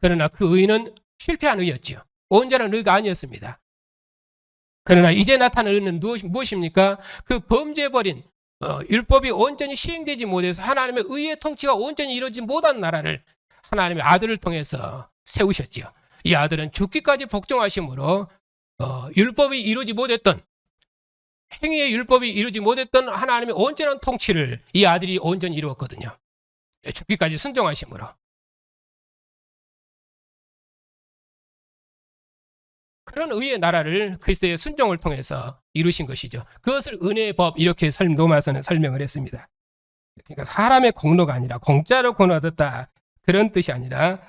그러나 그 의는 실패한 의였죠. 온전한 의가 아니었습니다. 그러나 이제 나타난 의는 무엇입니까? 그 범죄버린 율법이 온전히 시행되지 못해서 하나님의 의의 통치가 온전히 이루어지지 못한 나라를 하나님의 아들을 통해서 세우셨지요. 이 아들은 죽기까지 복종하심으로 율법이 이루지 못했던, 행위의 율법이 이루지 못했던 하나님의 온전한 통치를 이 아들이 온전히 이루었거든요. 죽기까지 순종하심으로. 그런 의의 나라를 그리스도의 순종을 통해서 이루신 것이죠. 그것을 은혜의 법 이렇게 로마서는 설명을 했습니다. 그러니까 사람의 공로가 아니라 공짜로 구원 얻었다, 그런 뜻이 아니라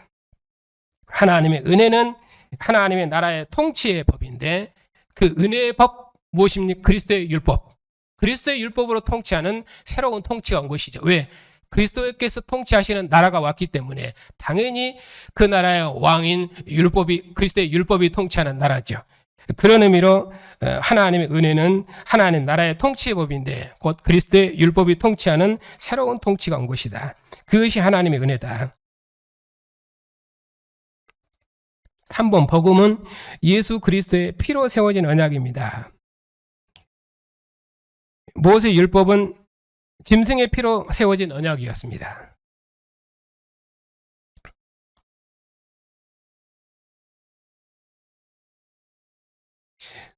하나님의 은혜는 하나님의 나라의 통치의 법인데, 그 은혜의 법 무엇입니까? 그리스도의 율법. 그리스도의 율법으로 통치하는 새로운 통치가 온 것이죠. 왜? 그리스도께서 통치하시는 나라가 왔기 때문에 당연히 그 나라의 왕인 그리스도의 율법이 통치하는 나라죠. 그런 의미로 하나님의 은혜는 하나님 나라의 통치의 법인데 곧 그리스도의 율법이 통치하는 새로운 통치가 온 것이다. 그것이 하나님의 은혜다. 3번 복음은 예수 그리스도의 피로 세워진 언약입니다. 모세 율법은 짐승의 피로 세워진 언약이었습니다.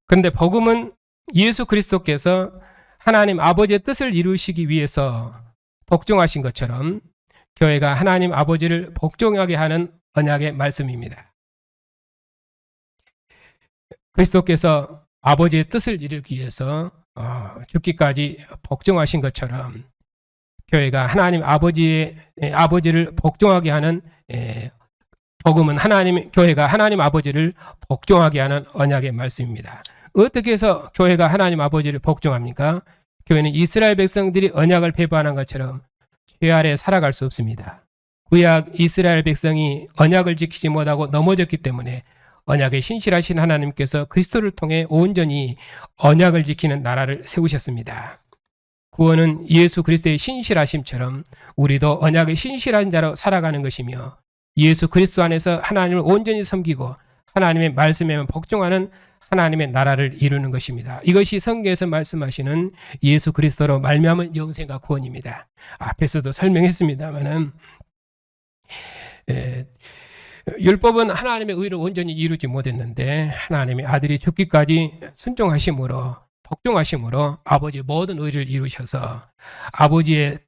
그런데 복음은 예수 그리스도께서 하나님 아버지의 뜻을 이루시기 위해서 복종하신 것처럼 교회가 하나님 아버지를 복종하게 하는 언약의 말씀입니다. 그리스도께서 아버지의 뜻을 이루기 위해서 죽기까지 복종하신 것처럼 교회가 하나님 아버지를 복종하게 하는 복음은 교회가 하나님 아버지를 복종하게 하는 언약의 말씀입니다. 어떻게 해서 교회가 하나님 아버지를 복종합니까? 교회는 이스라엘 백성들이 언약을 배반한 것처럼 죄 아래 살아갈 수 없습니다. 구약 이스라엘 백성이 언약을 지키지 못하고 넘어졌기 때문에 언약에 신실하신 하나님께서 그리스도를 통해 온전히 언약을 지키는 나라를 세우셨습니다. 구원은 예수 그리스도의 신실하심처럼 우리도 언약의 신실한 자로 살아가는 것이며 예수 그리스도 안에서 하나님을 온전히 섬기고 하나님의 말씀에만 복종하는 하나님의 나라를 이루는 것입니다. 이것이 성경에서 말씀하시는 예수 그리스도로 말미암은 영생과 구원입니다. 앞에서도 설명했습니다마는 율법은 하나님의 의를 온전히 이루지 못했는데 하나님의 아들이 죽기까지 순종하심으로 복종하심으로 아버지의 모든 의를 이루셔서 아버지의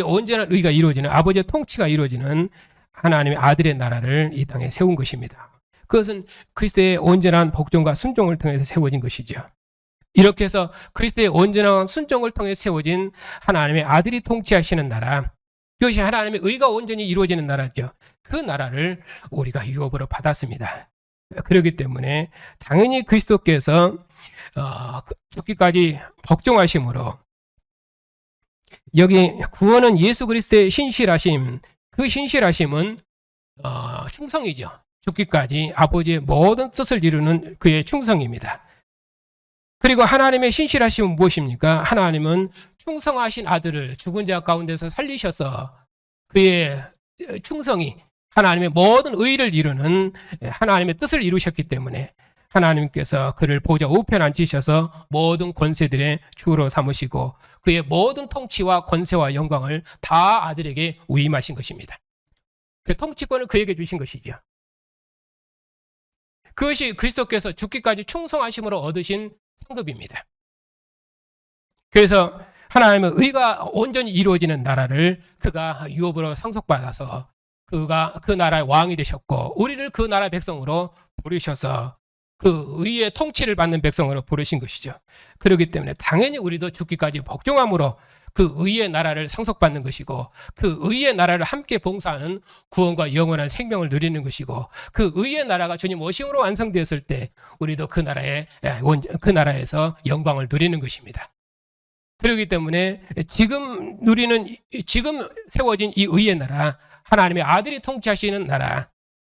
온전한 의가 이루어지는 아버지의 통치가 이루어지는 하나님의 아들의 나라를 이 땅에 세운 것입니다. 그것은 그리스도의 온전한 복종과 순종을 통해서 세워진 것이죠. 이렇게 해서 그리스도의 온전한 순종을 통해 세워진 하나님의 아들이 통치하시는 나라, 그것이 하나님의 의가 온전히 이루어지는 나라죠. 그 나라를 우리가 유업으로 받았습니다. 그렇기 때문에 당연히 그리스도께서 죽기까지 복종하심으로 여기 구원은 예수 그리스도의 신실하심, 그 신실하심은 충성이죠. 죽기까지 아버지의 모든 뜻을 이루는 그의 충성입니다. 그리고 하나님의 신실하심은 무엇입니까? 하나님은 충성하신 아들을 죽은 자 가운데서 살리셔서 그의 충성이 하나님의 모든 의를 이루는 하나님의 뜻을 이루셨기 때문에 하나님께서 그를 보좌 우편에 앉히셔서 모든 권세들의 주로 삼으시고 그의 모든 통치와 권세와 영광을 다 아들에게 위임하신 것입니다. 그 통치권을 그에게 주신 것이죠. 그것이 그리스도께서 죽기까지 충성하심으로 얻으신 상급입니다. 그래서 하나님의 의가 온전히 이루어지는 나라를 그가 유업으로 상속받아서 그가 그 나라의 왕이 되셨고 우리를 그 나라 백성으로 부르셔서 그 의의 통치를 받는 백성으로 부르신 것이죠. 그렇기 때문에 당연히 우리도 죽기까지 복종함으로 그 의의 나라를 상속받는 것이고 그 의의 나라를 함께 봉사하는 구원과 영원한 생명을 누리는 것이고 그 의의 나라가 주님 오심으로 완성되었을 때 우리도 그 나라에서 영광을 누리는 것입니다. 그렇기 때문에 지금 세워진 이 의의 나라, 하나님의 아들이 통치하시는 나라,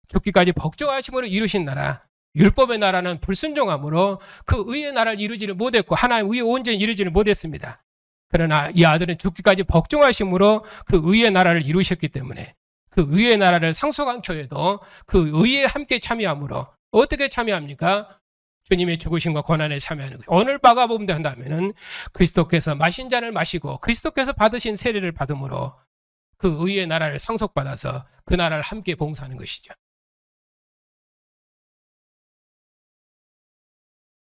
죽기까지 복종하심으로 이루신 나라, 율법의 나라는 불순종함으로 그 의의 나라를 이루지를 못했고 하나님 의의 온전히 이루지를 못했습니다. 그러나 이 아들은 죽기까지 복종하심으로 그 의의 나라를 이루셨기 때문에 그 의의 나라를 상속한 교회도 그 의에 함께 참여함으로 어떻게 참여합니까? 주님의 죽으심과 고난에 참여하는 거죠. 오늘 바가보면 한다면은 그리스도께서 마신 잔을 마시고 그리스도께서 받으신 세례를 받음으로 그 의의 나라를 상속받아서 그 나라를 함께 봉사하는 것이죠.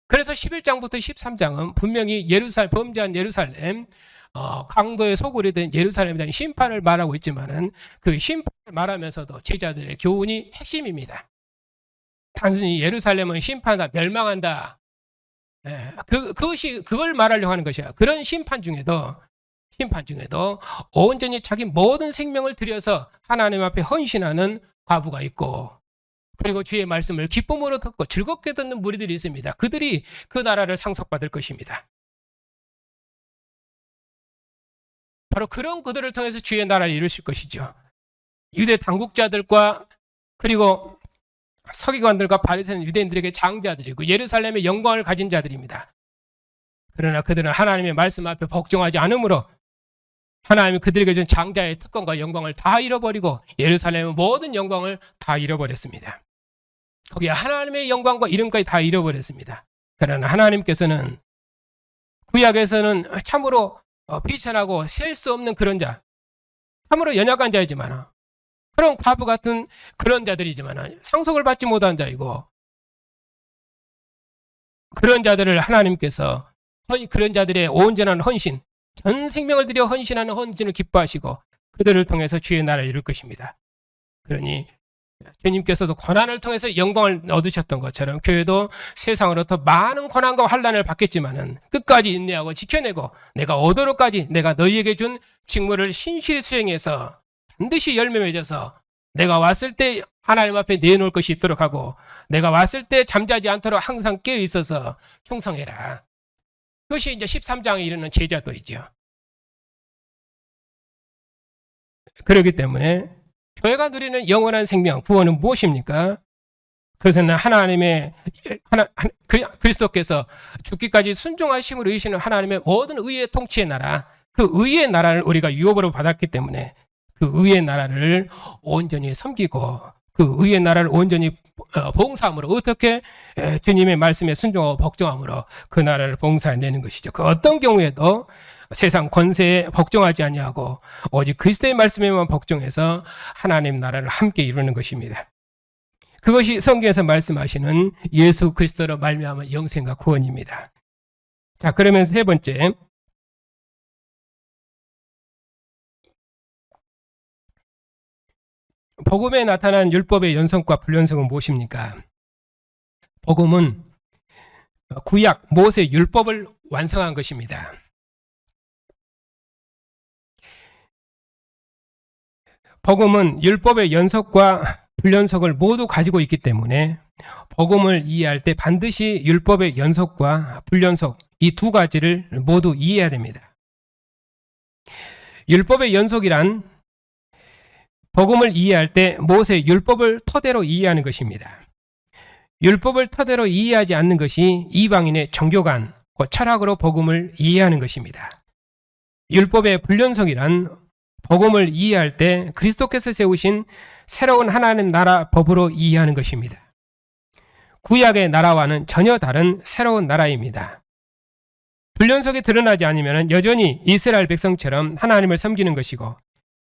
그래서 11장부터 13장은 분명히 범죄한 예루살렘, 강도의 소굴이 된 예루살렘에 대한 심판을 말하고 있지만은 그 심판을 말하면서도 제자들의 교훈이 핵심입니다. 단순히 예루살렘은 심판한다, 멸망한다. 그걸 말하려고 하는 것이야. 그런 심판 중에도 온전히 자기 모든 생명을 들여서 하나님 앞에 헌신하는 과부가 있고 그리고 주의 말씀을 기쁨으로 듣고 즐겁게 듣는 무리들이 있습니다. 그들이 그 나라를 상속받을 것입니다. 바로 그런 그들을 통해서 주의 나라를 이루실 것이죠. 유대 당국자들과 그리고 서기관들과 바리새인 유대인들에게 장자들이고 예루살렘의 영광을 가진 자들입니다. 그러나 그들은 하나님의 말씀 앞에 복종하지 않으므로 하나님이 그들에게 준 장자의 특권과 영광을 다 잃어버리고 예루살렘의 모든 영광을 다 잃어버렸습니다. 거기에 하나님의 영광과 이름까지 다 잃어버렸습니다. 그러나 하나님께서는 구약에서는 참으로 비천하고 셀 수 없는 그런 자, 참으로 연약한 자이지만 그런 과부 같은 그런 자들이지만 상속을 받지 못한 자이고 그런 자들을 하나님께서 그런 자들의 온전한 헌신, 전 생명을 들여 헌신하는 헌신을 기뻐하시고 그들을 통해서 주의 나라를 이룰 것입니다. 그러니 주님께서도 고난을 통해서 영광을 얻으셨던 것처럼 교회도 세상으로부터 많은 고난과 환난을 받겠지만은 끝까지 인내하고 지켜내고 내가 오도록까지 내가 너희에게 준 직무를 신실히 수행해서 반드시 열매 맺어서 내가 왔을 때 하나님 앞에 내놓을 것이 있도록 하고 내가 왔을 때 잠자지 않도록 항상 깨어 있어서 충성해라. 그것이 이제 13장에 이르는 제자도이죠. 그렇기 때문에 교회가 누리는 영원한 생명, 구원은 무엇입니까? 그것은 하나님의 그리스도께서 죽기까지 순종하심으로 이루시는 하나님의 모든 의의 통치의 나라, 그 의의 나라를 우리가 유업으로 받았기 때문에 그 의의 나라를 온전히 섬기고 그 의의 나라를 온전히 봉사함으로 어떻게 주님의 말씀에 순종하고 복종함으로 그 나라를 봉사해내는 것이죠. 그 어떤 경우에도 세상 권세에 복종하지 아니하고 오직 그리스도의 말씀에만 복종해서 하나님 나라를 함께 이루는 것입니다. 그것이 성경에서 말씀하시는 예수 그리스도로 말미암은 영생과 구원입니다. 자, 그러면 세 번째, 복음에 나타난 율법의 연속과 불연속은 무엇입니까? 복음은 구약 모세 율법을 완성한 것입니다. 복음은 율법의 연속과 불연속을 모두 가지고 있기 때문에 복음을 이해할 때 반드시 율법의 연속과 불연속 이 두 가지를 모두 이해해야 됩니다. 율법의 연속이란 복음을 이해할 때 모세 율법을 토대로 이해하는 것입니다. 율법을 토대로 이해하지 않는 것이 이방인의 종교관, 철학으로 복음을 이해하는 것입니다. 율법의 불연속이란 복음을 이해할 때 그리스도께서 세우신 새로운 하나님 나라 법으로 이해하는 것입니다. 구약의 나라와는 전혀 다른 새로운 나라입니다. 불연속이 드러나지 않으면 여전히 이스라엘 백성처럼 하나님을 섬기는 것이고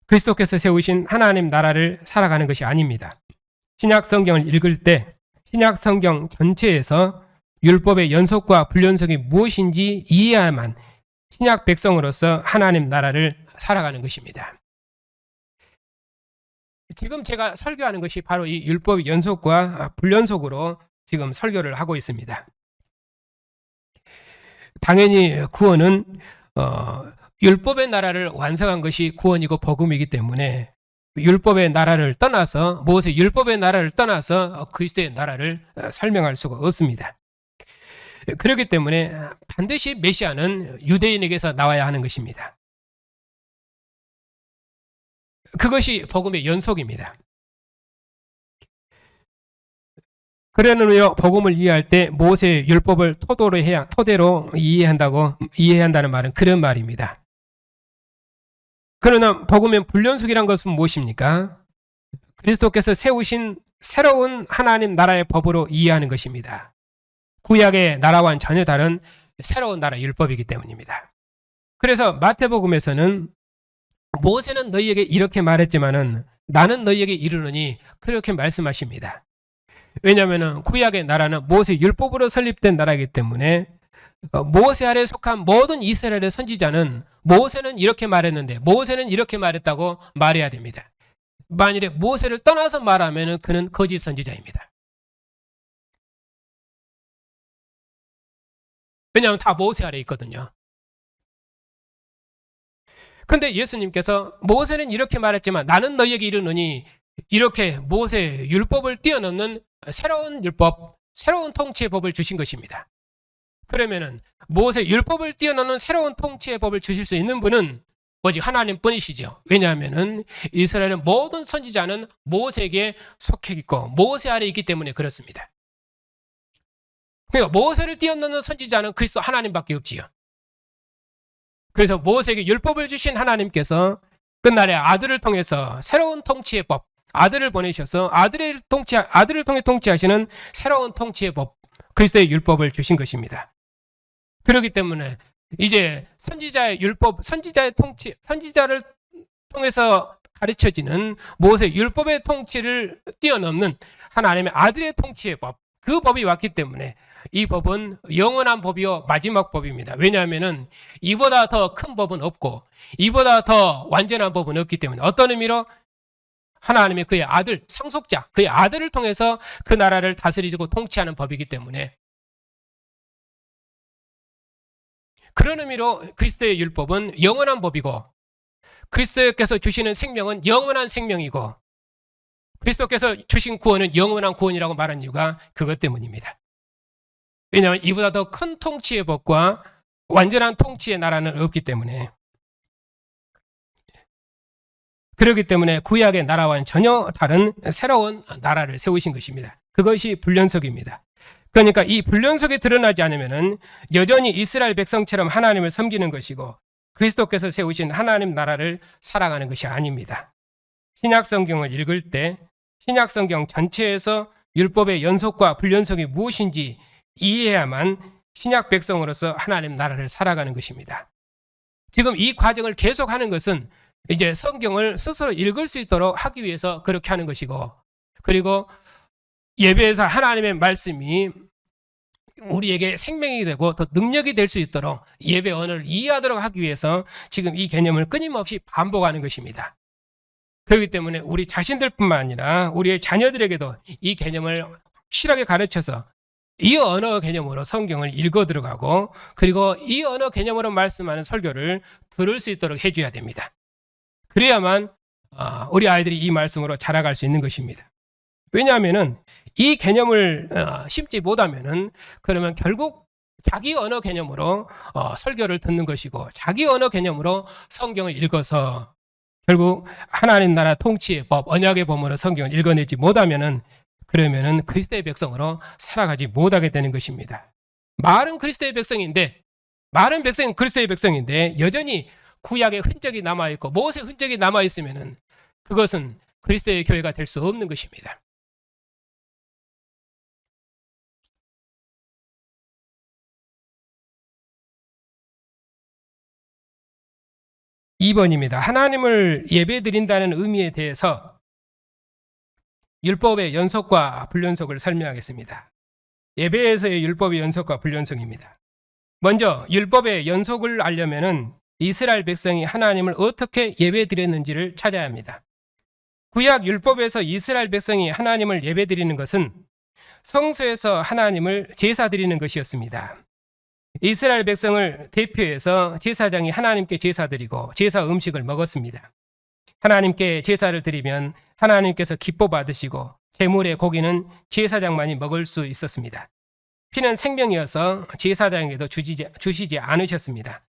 그리스도께서 세우신 하나님 나라를 살아가는 것이 아닙니다. 신약 성경을 읽을 때 신약 성경 전체에서 율법의 연속과 불연속이 무엇인지 이해해야만 신약 백성으로서 하나님 나라를 살아가는 것입니다. 지금 제가 설교하는 것이 바로 이 율법의 연속과 불연속으로 지금 설교를 하고 있습니다. 당연히 구원은 율법의 나라를 완성한 것이 구원이고 복음이기 때문에 율법의 나라를 떠나서 모세 율법의 나라를 떠나서 그리스도의 나라를 설명할 수가 없습니다. 그렇기 때문에 반드시 메시아는 유대인에게서 나와야 하는 것입니다. 그것이 복음의 연속입니다. 그러므로 복음을 이해할 때 모세의 율법을 토대로 이해한다는 말은 그런 말입니다. 그러나 복음의 불연속이란 것은 무엇입니까? 그리스도께서 세우신 새로운 하나님 나라의 법으로 이해하는 것입니다. 구약의 나라와는 전혀 다른 새로운 나라 율법이기 때문입니다. 그래서 마태복음에서는 모세는 너희에게 이렇게 말했지만은 나는 너희에게 이르노니 그렇게 말씀하십니다. 왜냐하면 구약의 나라는 모세 율법으로 설립된 나라이기 때문에 모세 아래에 속한 모든 이스라엘의 선지자는 모세는 이렇게 말했는데 모세는 이렇게 말했다고 말해야 됩니다. 만일에 모세를 떠나서 말하면 그는 거짓 선지자입니다. 왜냐하면 다 모세 아래에 있거든요. 근데 예수님께서 모세는 이렇게 말했지만 나는 너희에게 이르노니 이렇게 모세 율법을 뛰어넘는 새로운 율법, 새로운 통치의 법을 주신 것입니다. 그러면은 모세 율법을 뛰어넘는 새로운 통치의 법을 주실 수 있는 분은 오직 하나님뿐이시죠. 왜냐하면은 이스라엘의 모든 선지자는 모세에게 속해 있고 모세 아래에 있기 때문에 그렇습니다. 그러니까 모세를 뛰어넘는 선지자는 그리스도 하나님밖에 없지요. 그래서 모세에게 율법을 주신 하나님께서 끝날에 아들을 통해서 새로운 통치의 법, 아들을 보내셔서 아들을 통해 통치하시는 새로운 통치의 법, 그리스도의 율법을 주신 것입니다. 그렇기 때문에 이제 선지자의 율법, 선지자를 통해서 가르쳐지는 모세 율법의 통치를 뛰어넘는 하나님의 아들의 통치의 법, 그 법이 왔기 때문에 이 법은 영원한 법이요 마지막 법입니다. 왜냐하면 이보다 더 큰 법은 없고 이보다 더 완전한 법은 없기 때문에 어떤 의미로 하나님의 그의 아들, 상속자, 그의 아들을 통해서 그 나라를 다스리고 통치하는 법이기 때문에 그런 의미로 그리스도의 율법은 영원한 법이고 그리스도께서 주시는 생명은 영원한 생명이고 그리스도께서 주신 구원은 영원한 구원이라고 말한 이유가 그것 때문입니다. 왜냐하면 이보다 더 큰 통치의 법과 완전한 통치의 나라는 없기 때문에 그렇기 때문에 구약의 나라와는 전혀 다른 새로운 나라를 세우신 것입니다. 그것이 불연석입니다. 그러니까 이 불연석이 드러나지 않으면 여전히 이스라엘 백성처럼 하나님을 섬기는 것이고 그리스도께서 세우신 하나님 나라를 살아가는 것이 아닙니다. 신약 성경을 읽을 때 신약 성경 전체에서 율법의 연속과 불연속이 무엇인지 이해해야만 신약 백성으로서 하나님 나라를 살아가는 것입니다. 지금 이 과정을 계속하는 것은 이제 성경을 스스로 읽을 수 있도록 하기 위해서 그렇게 하는 것이고 그리고 예배에서 하나님의 말씀이 우리에게 생명이 되고 더 능력이 될 수 있도록 예배 언어를 이해하도록 하기 위해서 지금 이 개념을 끊임없이 반복하는 것입니다. 그렇기 때문에 우리 자신들뿐만 아니라 우리의 자녀들에게도 이 개념을 확실하게 가르쳐서 이 언어 개념으로 성경을 읽어 들어가고 그리고 이 언어 개념으로 말씀하는 설교를 들을 수 있도록 해줘야 됩니다. 그래야만 우리 아이들이 이 말씀으로 자라갈 수 있는 것입니다. 왜냐하면은 이 개념을 심지 못하면은 그러면 결국 자기 언어 개념으로 설교를 듣는 것이고 자기 언어 개념으로 성경을 읽어서 결국 하나님 나라 통치의 법, 언약의 법으로 성경을 읽어내지 못하면은 그러면은 그리스도의 백성으로 살아가지 못하게 되는 것입니다. 말은 그리스도의 백성인데 말은 백성은 그리스도의 백성인데 여전히 구약의 흔적이 남아있고 모세의 흔적이 남아있으면은 그것은 그리스도의 교회가 될 수 없는 것입니다. 2번입니다. 하나님을 예배드린다는 의미에 대해서 율법의 연속과 불연속을 설명하겠습니다. 예배에서의 율법의 연속과 불연속입니다. 먼저 율법의 연속을 알려면은 이스라엘 백성이 하나님을 어떻게 예배드렸는지를 찾아야 합니다. 구약 율법에서 이스라엘 백성이 하나님을 예배드리는 것은 성소에서 하나님을 제사드리는 것이었습니다. 이스라엘 백성을 대표해서 제사장이 하나님께 제사드리고 제사 음식을 먹었습니다. 하나님께 제사를 드리면 하나님께서 기뻐 받으시고 제물의 고기는 제사장만이 먹을 수 있었습니다. 피는 생명이어서 제사장에게도 주시지 않으셨습니다.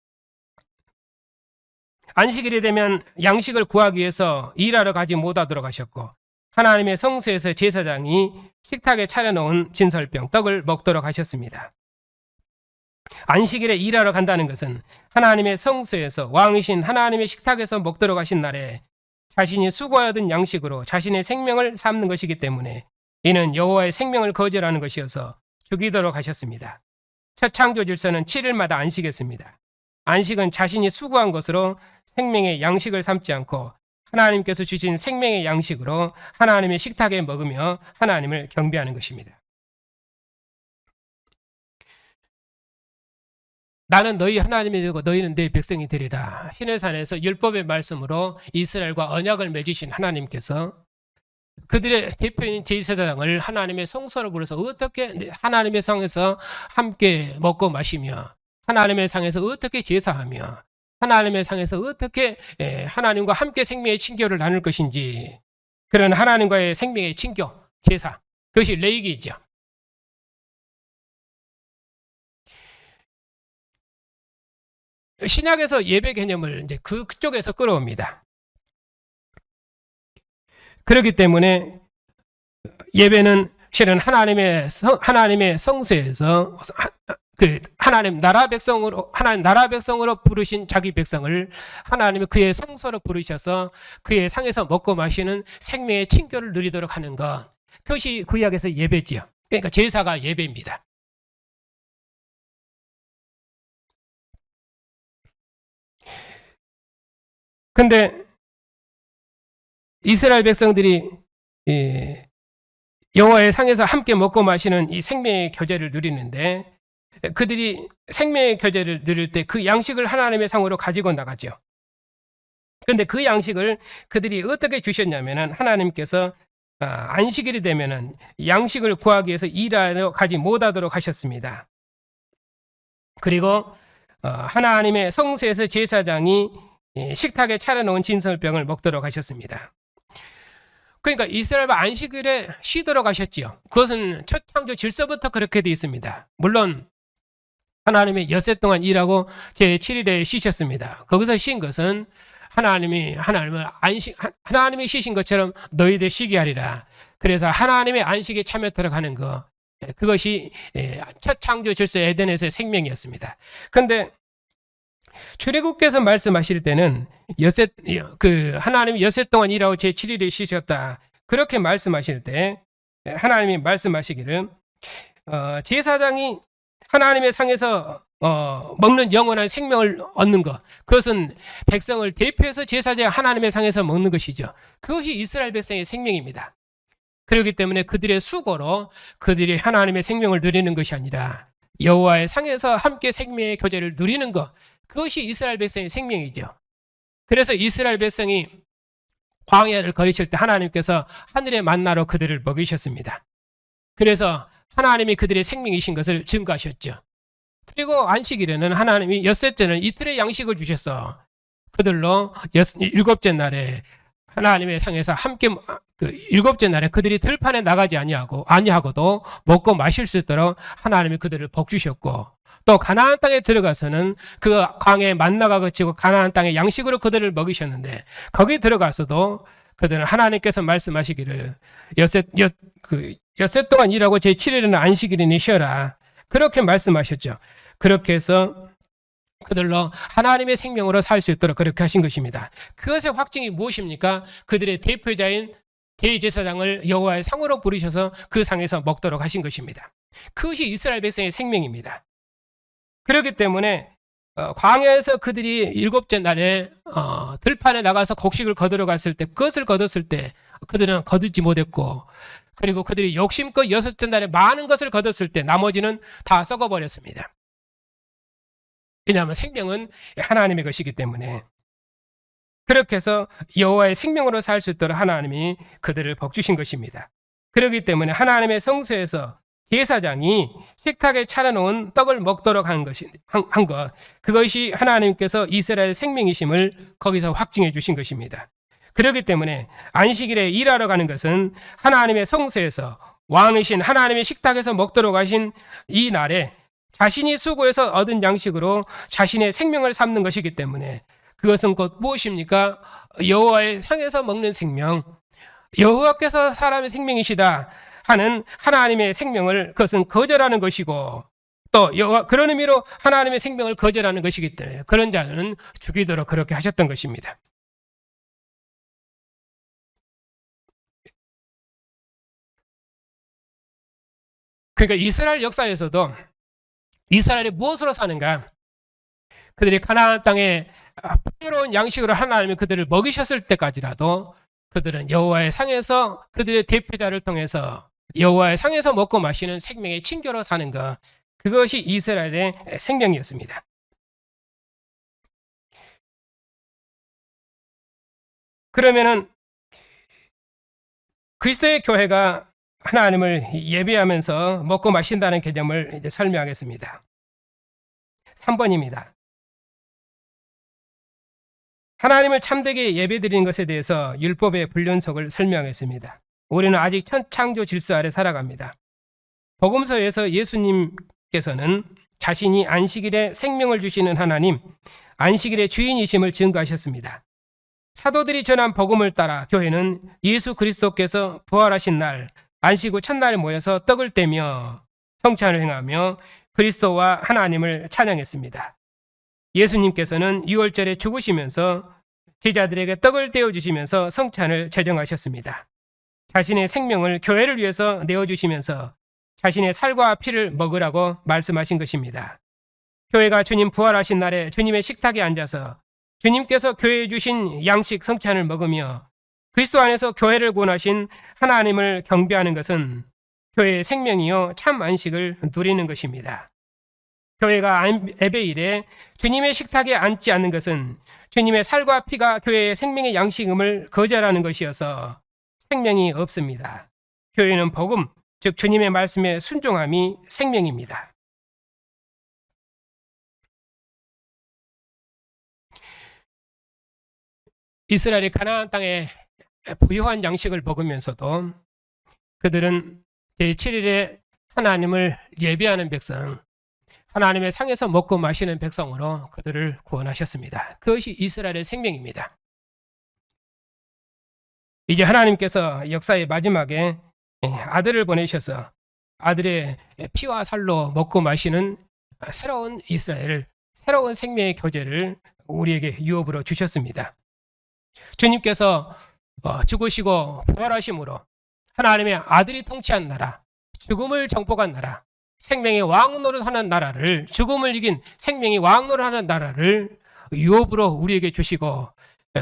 안식일이 되면 양식을 구하기 위해서 일하러 가지 못하도록 하셨고 하나님의 성소에서 제사장이 식탁에 차려놓은 진설병 떡을 먹도록 하셨습니다. 안식일에 일하러 간다는 것은 하나님의 성소에서 왕이신 하나님의 식탁에서 먹도록 하신 날에 자신이 수고하여 든 양식으로 자신의 생명을 삼는 것이기 때문에 이는 여호와의 생명을 거절하는 것이어서 죽이도록 하셨습니다. 첫 창조 질서는 7일마다 안식했습니다. 안식은 자신이 수고한 것으로 생명의 양식을 삼지 않고 하나님께서 주신 생명의 양식으로 하나님의 식탁에 먹으며 하나님을 경배하는 것입니다. 나는 너희 하나님이 되고 너희는 내 백성이 되리라. 시내산에서 율법의 말씀으로 이스라엘과 언약을 맺으신 하나님께서 그들의 대표인 제사장을 하나님의 성소로 부르서 어떻게 하나님의 상에서 함께 먹고 마시며 하나님의 상에서 어떻게 제사하며 하나님의 상에서 어떻게 하나님과 함께 생명의 친교를 나눌 것인지 그런 하나님과의 생명의 친교, 제사 그것이 레위기이죠. 신약에서 예배 개념을 이제 그쪽에서 끌어옵니다. 그렇기 때문에 예배는 실은 하나님의 성소에서 하나님 나라 백성으로 부르신 자기 백성을 하나님이 그의 성소로 부르셔서 그의 상에서 먹고 마시는 생명의 친교를 누리도록 하는 것 그것이 구약에서 예배지요. 그러니까 제사가 예배입니다. 근데 이스라엘 백성들이 여호와의 상에서 함께 먹고 마시는 이 생명의 교제를 누리는데 그들이 생명의 교제를 누릴 때 그 양식을 하나님의 상으로 가지고 나가죠. 근데 그 양식을 그들이 어떻게 주셨냐면은 하나님께서 안식일이 되면은 양식을 구하기 위해서 일하러 가지 못하도록 하셨습니다. 그리고 하나님의 성소에서 제사장이 식탁에 차려놓은 진설병을 먹도록 하셨습니다. 그러니까 이스라엘과 안식일에 쉬도록 하셨지요. 그것은 첫 창조 질서부터 그렇게 되어 있습니다. 물론 하나님이 엿새 동안 일하고 제7일에 쉬셨습니다. 거기서 쉰 것은 하나님이 쉬신 것처럼 너희들 쉬게 하리라. 그래서 하나님의 안식에 참여토록 하는 것, 그것이 첫 창조 질서 에덴에서의 생명이었습니다. 그런데 출애굽께서 말씀하실 때는 하나님이 엿새 동안 일하고 제7일에 쉬셨다. 그렇게 말씀하실 때 하나님이 말씀하시기를 제사장이 하나님의 상에서 먹는 영원한 생명을 얻는 것, 그것은 백성을 대표해서 제사장이 하나님의 상에서 먹는 것이죠. 그것이 이스라엘 백성의 생명입니다. 그렇기 때문에 그들의 수고로 그들이 하나님의 생명을 누리는 것이 아니라 여호와의 상에서 함께 생명의 교제를 누리는 것, 그것이 이스라엘 백성의 생명이죠. 그래서 이스라엘 백성이 광야를 걸으실 때 하나님께서 하늘의 만나로 그들을 먹이셨습니다. 그래서 하나님이 그들의 생명이신 것을 증거하셨죠. 그리고 안식일에는 하나님이 엿새째는 이틀의 양식을 주셔서 그들로 일곱째 날에 하나님의 상에서 함께 일곱째 날에 그들이 들판에 나가지 아니하고도 먹고 마실 수 있도록 하나님이 그들을 복 주셨고, 또 가나안 땅에 들어가서는 그 광야에 만나가 그치고 가나안 땅의 양식으로 그들을 먹이셨는데, 거기 들어가서도 그들은 하나님께서 말씀하시기를 엿새 동안 일하고 제7일에는 안식일이니 쉬어라. 그렇게 말씀하셨죠. 그렇게 해서 그들로 하나님의 생명으로 살 수 있도록 그렇게 하신 것입니다. 그것의 확증이 무엇입니까? 그들의 대표자인 대제사장을 여호와의 상으로 부르셔서 그 상에서 먹도록 하신 것입니다. 그것이 이스라엘 백성의 생명입니다. 그렇기 때문에 광야에서 그들이 일곱째 날에 들판에 나가서 곡식을 거두러 갔을 때, 그것을 거뒀을 때 그들은 거두지 못했고, 그리고 그들이 욕심껏 여섯째 날에 많은 것을 거뒀을 때 나머지는 다 썩어버렸습니다. 왜냐하면 생명은 하나님의 것이기 때문에. 그렇게 해서 여호와의 생명으로 살 수 있도록 하나님이 그들을 복주신 것입니다. 그렇기 때문에 하나님의 성소에서 제사장이 식탁에 차려놓은 떡을 먹도록 한 것, 그것이 하나님께서 이스라엘 생명이심을 거기서 확증해 주신 것입니다. 그렇기 때문에 안식일에 일하러 가는 것은 하나님의 성소에서 왕이신 하나님의 식탁에서 먹도록 하신 이 날에 자신이 수고해서 얻은 양식으로 자신의 생명을 삼는 것이기 때문에, 그것은 곧 무엇입니까? 여호와의 상에서 먹는 생명, 여호와께서 사람의 생명이시다 하는 하나님의 생명을, 그것은 거절하는 것이고, 또 그런 의미로 하나님의 생명을 거절하는 것이기 때문에 그런 자는 죽이도록 그렇게 하셨던 것입니다. 그러니까 이스라엘 역사에서도 이스라엘이 무엇으로 사는가? 그들이 가나안 땅에 풍요로운 양식으로 하나님이 그들을 먹이셨을 때까지라도 그들은 여호와의 상에서 그들의 대표자를 통해서 여호와의 상에서 먹고 마시는 생명의 친교로 사는 것, 그것이 이스라엘의 생명이었습니다. 그러면은 그리스도의 교회가 하나님을 예배하면서 먹고 마신다는 개념을 이제 설명하겠습니다. 3번입니다. 하나님을 참되게 예배드리는 것에 대해서 율법의 훈련석을 설명하겠습니다. 우리는 아직 첫 창조 질서 아래 살아갑니다. 복음서에서 예수님께서는 자신이 안식일에 생명을 주시는 하나님, 안식일의 주인이심을 증거하셨습니다. 사도들이 전한 복음을 따라 교회는 예수 그리스도께서 부활하신 날, 안식 후 첫날 모여서 떡을 떼며 성찬을 행하며 그리스도와 하나님을 찬양했습니다. 예수님께서는 유월절에 죽으시면서 제자들에게 떡을 떼어주시면서 성찬을 제정하셨습니다. 자신의 생명을 교회를 위해서 내어주시면서 자신의 살과 피를 먹으라고 말씀하신 것입니다. 교회가 주님 부활하신 날에 주님의 식탁에 앉아서 주님께서 교회에 주신 양식 성찬을 먹으며 그리스도 안에서 교회를 구원하신 하나님을 경배하는 것은 교회의 생명이요 참 안식을 누리는 것입니다. 교회가 예배일에 주님의 식탁에 앉지 않는 것은 주님의 살과 피가 교회의 생명의 양식임을 거절하는 것이어서 생명이 없습니다. 교회는 복음, 즉 주님의 말씀에 순종함이 생명입니다. 이스라엘이 가나안 땅에 부유한 양식을 먹으면서도 그들은 제7일에 하나님을 예배하는 백성, 하나님의 상에서 먹고 마시는 백성으로 그들을 구원하셨습니다. 그것이 이스라엘의 생명입니다. 이제 하나님께서 역사의 마지막에 아들을 보내셔서 아들의 피와 살로 먹고 마시는 새로운 이스라엘, 새로운 생명의 교제를 우리에게 유업으로 주셨습니다. 주님께서 죽으시고 부활하심으로 하나님의 아들이 통치한 나라, 죽음을 정복한 나라, 생명의 왕 노릇하는 나라를, 죽음을 이긴 생명의 왕 노릇하는 나라를 유업으로 우리에게 주시고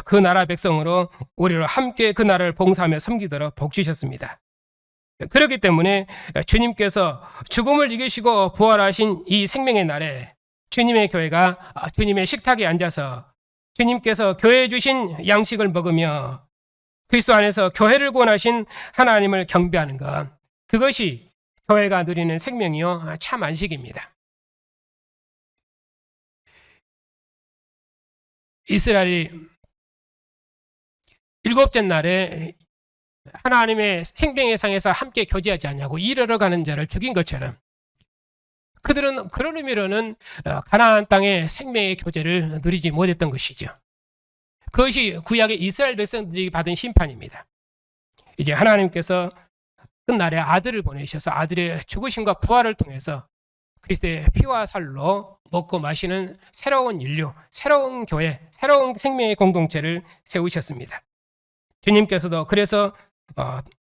그 나라 백성으로 우리를 함께 그 나라를 봉사하며 섬기도록 복 주셨습니다. 그렇기 때문에 주님께서 죽음을 이기시고 부활하신 이 생명의 날에 주님의 교회가 주님의 식탁에 앉아서 주님께서 교회에 주신 양식을 먹으며 그리스도 안에서 교회를 구원하신 하나님을 경배하는 것, 그것이 교회가 누리는 생명이요 참 안식입니다. 이스라엘이 일곱째 날에 하나님의 생명의 상에서 함께 교제하지 않냐고 일하러 가는 자를 죽인 것처럼 그들은 그런 의미로는 가나안 땅의 생명의 교제를 누리지 못했던 것이죠. 그것이 구약의 이스라엘 백성들이 받은 심판입니다. 이제 하나님께서 끝날에 아들을 보내셔서 아들의 죽으심과 부활을 통해서 그리스도의 피와 살로 먹고 마시는 새로운 인류, 새로운 교회, 새로운 생명의 공동체를 세우셨습니다. 주님께서도 그래서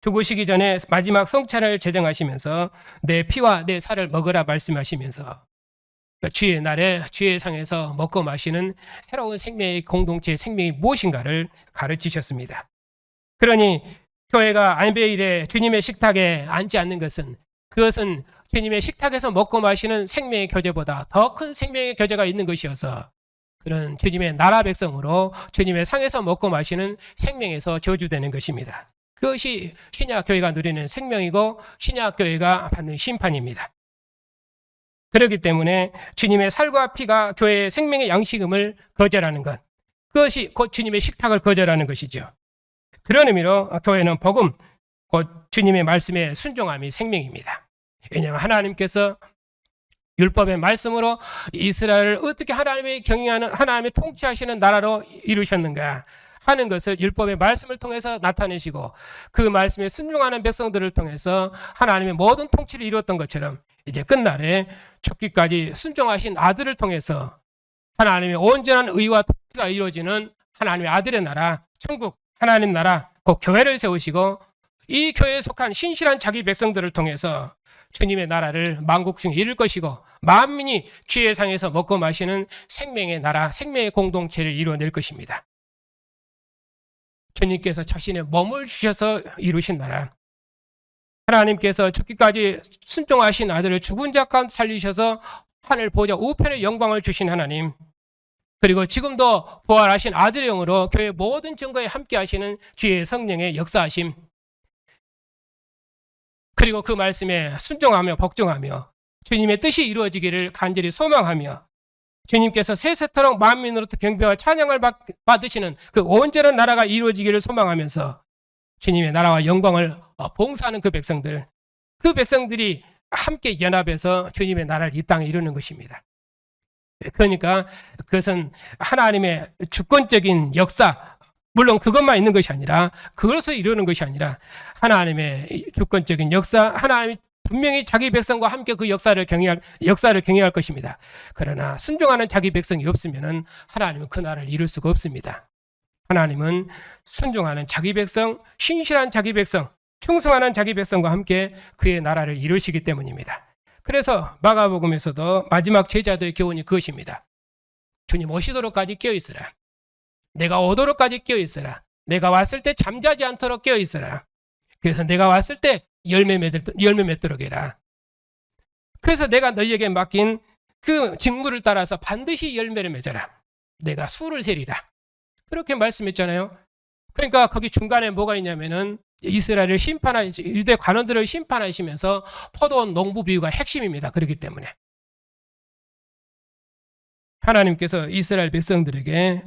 죽으시기 전에 마지막 성찬을 제정하시면서 내 피와 내 살을 먹으라 말씀하시면서 주의 날에 주의 상에서 먹고 마시는 새로운 생명의 공동체의 생명이 무엇인가를 가르치셨습니다. 그러니 교회가 안배일에 주님의 식탁에 앉지 않는 것은 그것은 주님의 식탁에서 먹고 마시는 생명의 교제보다 더 큰 생명의 교제가 있는 것이어서 그런 주님의 나라 백성으로 주님의 상에서 먹고 마시는 생명에서 저주되는 것입니다. 그것이 신약교회가 누리는 생명이고 신약교회가 받는 심판입니다. 그렇기 때문에 주님의 살과 피가 교회의 생명의 양식임을 거절하는 것, 그것이 곧 주님의 식탁을 거절하는 것이죠. 그런 의미로 교회는 복음, 곧 주님의 말씀에 순종함이 생명입니다. 왜냐하면 하나님께서 율법의 말씀으로 이스라엘을 어떻게 하나님의 경영하는, 하나님의 통치하시는 나라로 이루셨는가 하는 것을 율법의 말씀을 통해서 나타내시고 그 말씀에 순종하는 백성들을 통해서 하나님의 모든 통치를 이루었던 것처럼 이제 끝날에 죽기까지 순종하신 아들을 통해서 하나님의 온전한 의와 통치가 이루어지는 하나님의 아들의 나라, 천국, 하나님 나라, 곧 교회를 세우시고 이 교회에 속한 신실한 자기 백성들을 통해서 주님의 나라를 만국 중에 이룰 것이고 만민이 주의 상에서 먹고 마시는 생명의 나라, 생명의 공동체를 이루어낼 것입니다. 주님께서 자신의 몸을 주셔서 이루신 나라, 하나님께서 죽기까지 순종하신 아들을 죽은 자 가운데 살리셔서 하늘 보좌 우편의 영광을 주신 하나님, 그리고 지금도 부활하신 아들의 영으로 교회 모든 증거에 함께 하시는 주의 성령의 역사하심, 그리고 그 말씀에 순종하며 복종하며 주님의 뜻이 이루어지기를 간절히 소망하며 주님께서 세세토록 만민으로부터 경배와 찬양을 받으시는 그 온전한 나라가 이루어지기를 소망하면서 주님의 나라와 영광을 봉사하는 그 백성들이 함께 연합해서 주님의 나라를 이 땅에 이루는 것입니다. 그러니까 그것은 하나님의 주권적인 역사, 물론 그것만 있는 것이 아니라 그것을 이루는 것이 아니라 하나님의 주권적인 역사, 하나님이 분명히 자기 백성과 함께 그 역사를 경영할 것입니다. 그러나 순종하는 자기 백성이 없으면 하나님은 그 나라를 이룰 수가 없습니다. 하나님은 순종하는 자기 백성, 신실한 자기 백성, 충성하는 자기 백성과 함께 그의 나라를 이루시기 때문입니다. 그래서 마가복음에서도 마지막 제자도의 교훈이 그것입니다. 주님 오시도록까지 깨어있으라. 내가 오도록까지 깨어있으라. 내가 왔을 때 잠자지 않도록 깨어있으라. 그래서 내가 왔을 때 열매 맺도록 해라. 그래서 내가 너희에게 맡긴 그 직무를 따라서 반드시 열매를 맺어라. 내가 수를 세리라. 그렇게 말씀했잖아요. 그러니까 거기 중간에 뭐가 있냐면은 이스라엘을 유대 관원들을 심판하시면서 포도원 농부 비유가 핵심입니다. 그렇기 때문에 하나님께서 이스라엘 백성들에게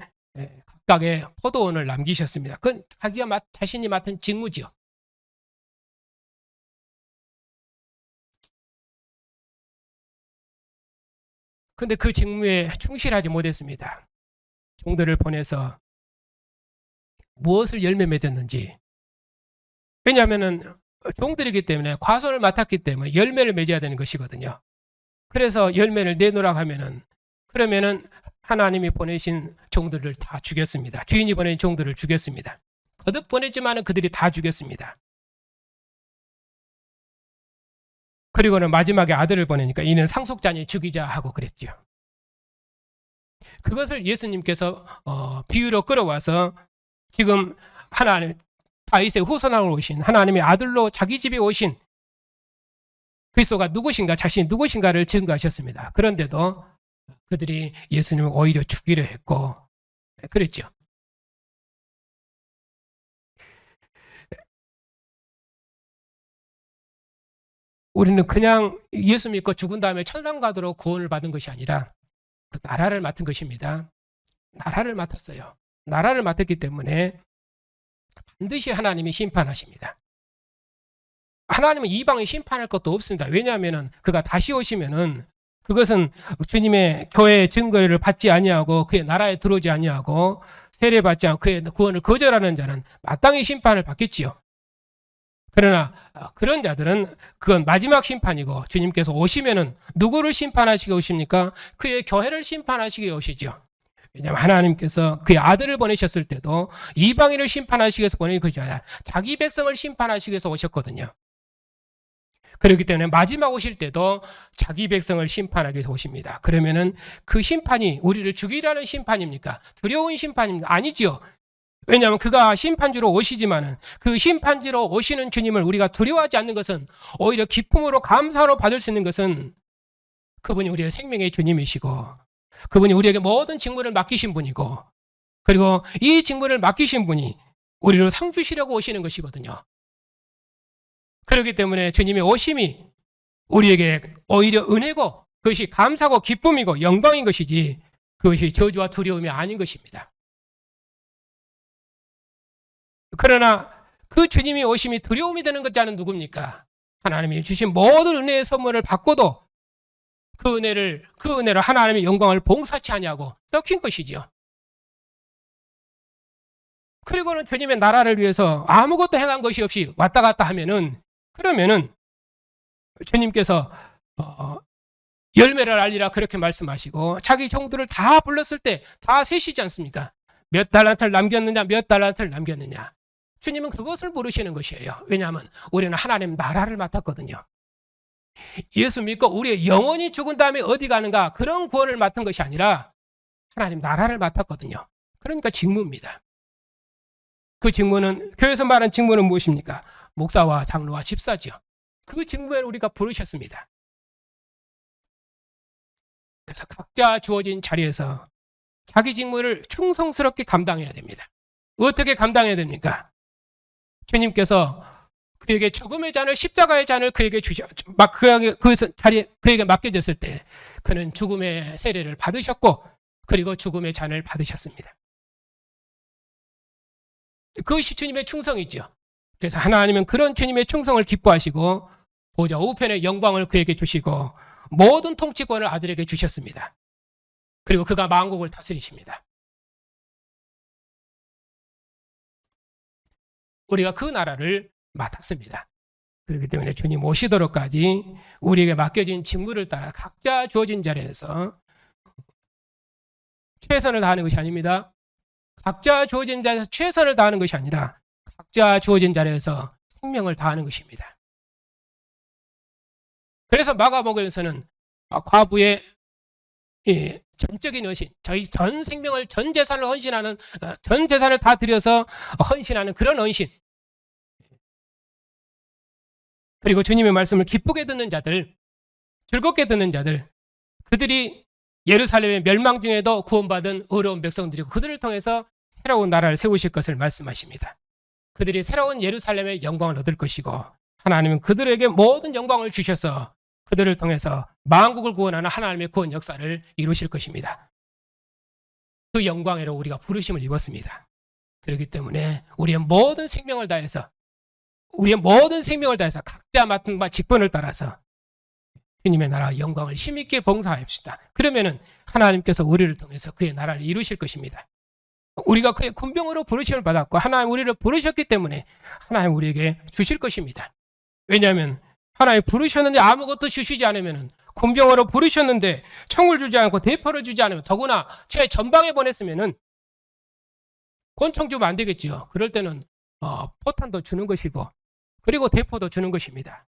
각각의 포도원을 남기셨습니다. 그건 자기가 자신이 맡은 직무지요. 그런데 그 직무에 충실하지 못했습니다. 종들을 보내서 무엇을 열매 맺었는지. 왜냐하면 종들이기 때문에 과손을 맡았기 때문에 열매를 맺어야 되는 것이거든요. 그래서 열매를 내놓으라고 하면은 그러면은 하나님이 보내신 종들을 다 죽였습니다. 주인이 보낸 종들을 죽였습니다. 거듭 보냈지만은 그들이 다 죽였습니다. 그리고는 마지막에 아들을 보내니까 이는 상속자니 죽이자 하고 그랬죠. 그것을 예수님께서 비유로 끌어와서 지금 하나님 다윗의 후손으로 오신 하나님의 아들로 자기 집에 오신 그리스도가 누구신가 자신이 누구신가를 증거하셨습니다. 그런데도 그들이 예수님을 오히려 죽이려 했고 그랬죠. 우리는 그냥 예수 믿고 죽은 다음에 천당 가도록 구원을 받은 것이 아니라 그 나라를 맡은 것입니다. 나라를 맡았어요. 나라를 맡았기 때문에 반드시 하나님이 심판하십니다. 하나님은 이방에 심판할 것도 없습니다. 왜냐하면 그가 다시 오시면은 그것은 주님의 교회의 증거를 받지 아니하고 그의 나라에 들어오지 아니하고 세례받지 않고 그의 구원을 거절하는 자는 마땅히 심판을 받겠지요. 그러나 그런 자들은 그건 마지막 심판이고 주님께서 오시면은 누구를 심판하시게 오십니까? 그의 교회를 심판하시게 오시죠. 왜냐하면 하나님께서 그의 아들을 보내셨을 때도 이방인을 심판하시기 위해서 보내는 것이 아니라 자기 백성을 심판하시기 위해서 오셨거든요. 그렇기 때문에 마지막 오실 때도 자기 백성을 심판하기 위해서 오십니다. 그러면은 그 심판이 우리를 죽이라는 심판입니까? 두려운 심판입니까? 아니지요. 왜냐하면 그가 심판주로 오시지만은 그 심판주로 오시는 주님을 우리가 두려워하지 않는 것은 오히려 기쁨으로 감사로 받을 수 있는 것은 그분이 우리의 생명의 주님이시고 그분이 우리에게 모든 직무를 맡기신 분이고 그리고 이 직무를 맡기신 분이 우리로 상 주시려고 오시는 것이거든요. 그렇기 때문에 주님의 오심이 우리에게 오히려 은혜고 그것이 감사고 기쁨이고 영광인 것이지 그것이 저주와 두려움이 아닌 것입니다. 그러나 그 주님이 오심이 두려움이 되는 것자는 누굽니까? 하나님이 주신 모든 은혜의 선물을 받고도 그 은혜로 하나님의 영광을 봉사치 아니하고 썩힌 것이지요. 그리고는 주님의 나라를 위해서 아무것도 행한 것이 없이 왔다 갔다 하면은 그러면은 주님께서 열매를 알리라 그렇게 말씀하시고 자기 종들을 다 불렀을 때 다 세시지 않습니까? 몇 달란트를 남겼느냐 몇 달란트를 남겼느냐 주님은 그것을 물으시는 것이에요. 왜냐하면 우리는 하나님 나라를 맡았거든요. 예수 믿고 우리의 영혼이 죽은 다음에 어디 가는가 그런 구원을 맡은 것이 아니라 하나님 나라를 맡았거든요. 그러니까 직무입니다. 그 직무는 교회에서 말하는 직무는 무엇입니까? 목사와 장로와 집사지요. 그 직무에 우리가 부르셨습니다. 그래서 각자 주어진 자리에서 자기 직무를 충성스럽게 감당해야 됩니다. 어떻게 감당해야 됩니까? 주님께서 그에게 죽음의 잔을 십자가의 잔을 그에게 그 자리에 그에게 맡겨졌을 때 그는 죽음의 세례를 받으셨고 그리고 죽음의 잔을 받으셨습니다. 그것이 주님의 충성이죠. 그래서 하나님은 그런 주님의 충성을 기뻐하시고 보좌 우편의 영광을 그에게 주시고 모든 통치권을 아들에게 주셨습니다. 그리고 그가 만국을 다스리십니다. 우리가 그 나라를 맡았습니다. 그렇기 때문에 주님 오시도록까지 우리에게 맡겨진 직무를 따라 각자 주어진 자리에서 최선을 다하는 것이 아닙니다. 각자 주어진 자리에서 최선을 다하는 것이 아니라 각자 주어진 자리에서 생명을 다하는 것입니다. 그래서 마가복음에서는 과부의 전적인 헌신, 저희 전 생명을 전 재산을 헌신하는 전 재산을 다 들여서 헌신하는 그런 헌신. 그리고 주님의 말씀을 기쁘게 듣는 자들, 즐겁게 듣는 자들, 그들이 예루살렘의 멸망 중에도 구원받은 의로운 백성들이고 그들을 통해서 새로운 나라를 세우실 것을 말씀하십니다. 그들이 새로운 예루살렘의 영광을 얻을 것이고 하나님은 그들에게 모든 영광을 주셔서 그들을 통해서 만국을 구원하는 하나님의 구원 역사를 이루실 것입니다. 그 영광으로 우리가 부르심을 입었습니다. 그렇기 때문에 우리의 모든 생명을 다해서 각자 맡은 바 직분을 따라서 주님의 나라 영광을 힘있게 봉사합시다. 그러면은 하나님께서 우리를 통해서 그의 나라를 이루실 것입니다. 우리가 그의 군병으로 부르심을 받았고 하나님 우리를 부르셨기 때문에 하나님 우리에게 주실 것입니다. 왜냐하면 하나님 부르셨는데 아무것도 주시지 않으면 군병으로 부르셨는데 총을 주지 않고 대포를 주지 않으면 더구나 제 전방에 보냈으면 권총 주면 안 되겠죠. 그럴 때는 포탄도 주는 것이고 그리고 대포도 주는 것입니다.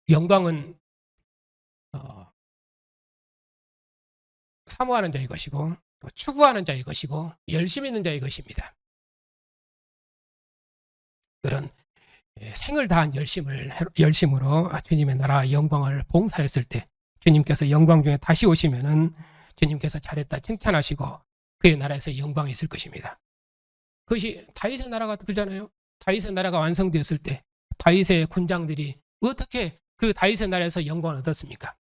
영광은 사모하는 자의 것이고 추구하는 자의 것이고 열심 있는 자의 것입니다. 그런 생을 다한 열심으로 주님의 나라 영광을 봉사했을 때 주님께서 영광 중에 다시 오시면은 주님께서 잘했다 칭찬하시고 그의 나라에서 영광이 있을 것입니다. 그것이 다윗의 나라가 그러잖아요. 다윗의 나라가 완성되었을 때 다윗의 군장들이 어떻게 그 다윗의 나라에서 영광을 얻었습니까?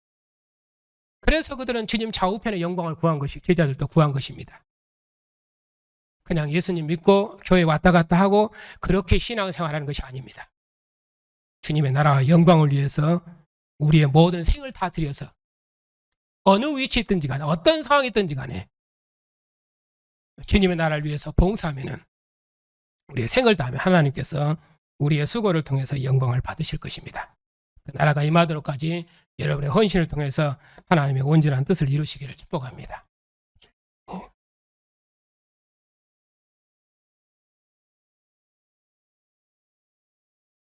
그래서 그들은 주님 좌우편의 영광을 구한 것이 제자들도 구한 것입니다. 그냥 예수님 믿고 교회 왔다 갔다 하고 그렇게 신앙생활하는 것이 아닙니다. 주님의 나라와 영광을 위해서 우리의 모든 생을 다 들여서 어느 위치에 있든지 간에 어떤 상황이 있든지 간에 주님의 나라를 위해서 봉사하면 우리의 생을 다하면 하나님께서 우리의 수고를 통해서 영광을 받으실 것입니다. 그 나라가 임하도록까지 여러분의 헌신을 통해서 하나님의 온전한 뜻을 이루시기를 축복합니다.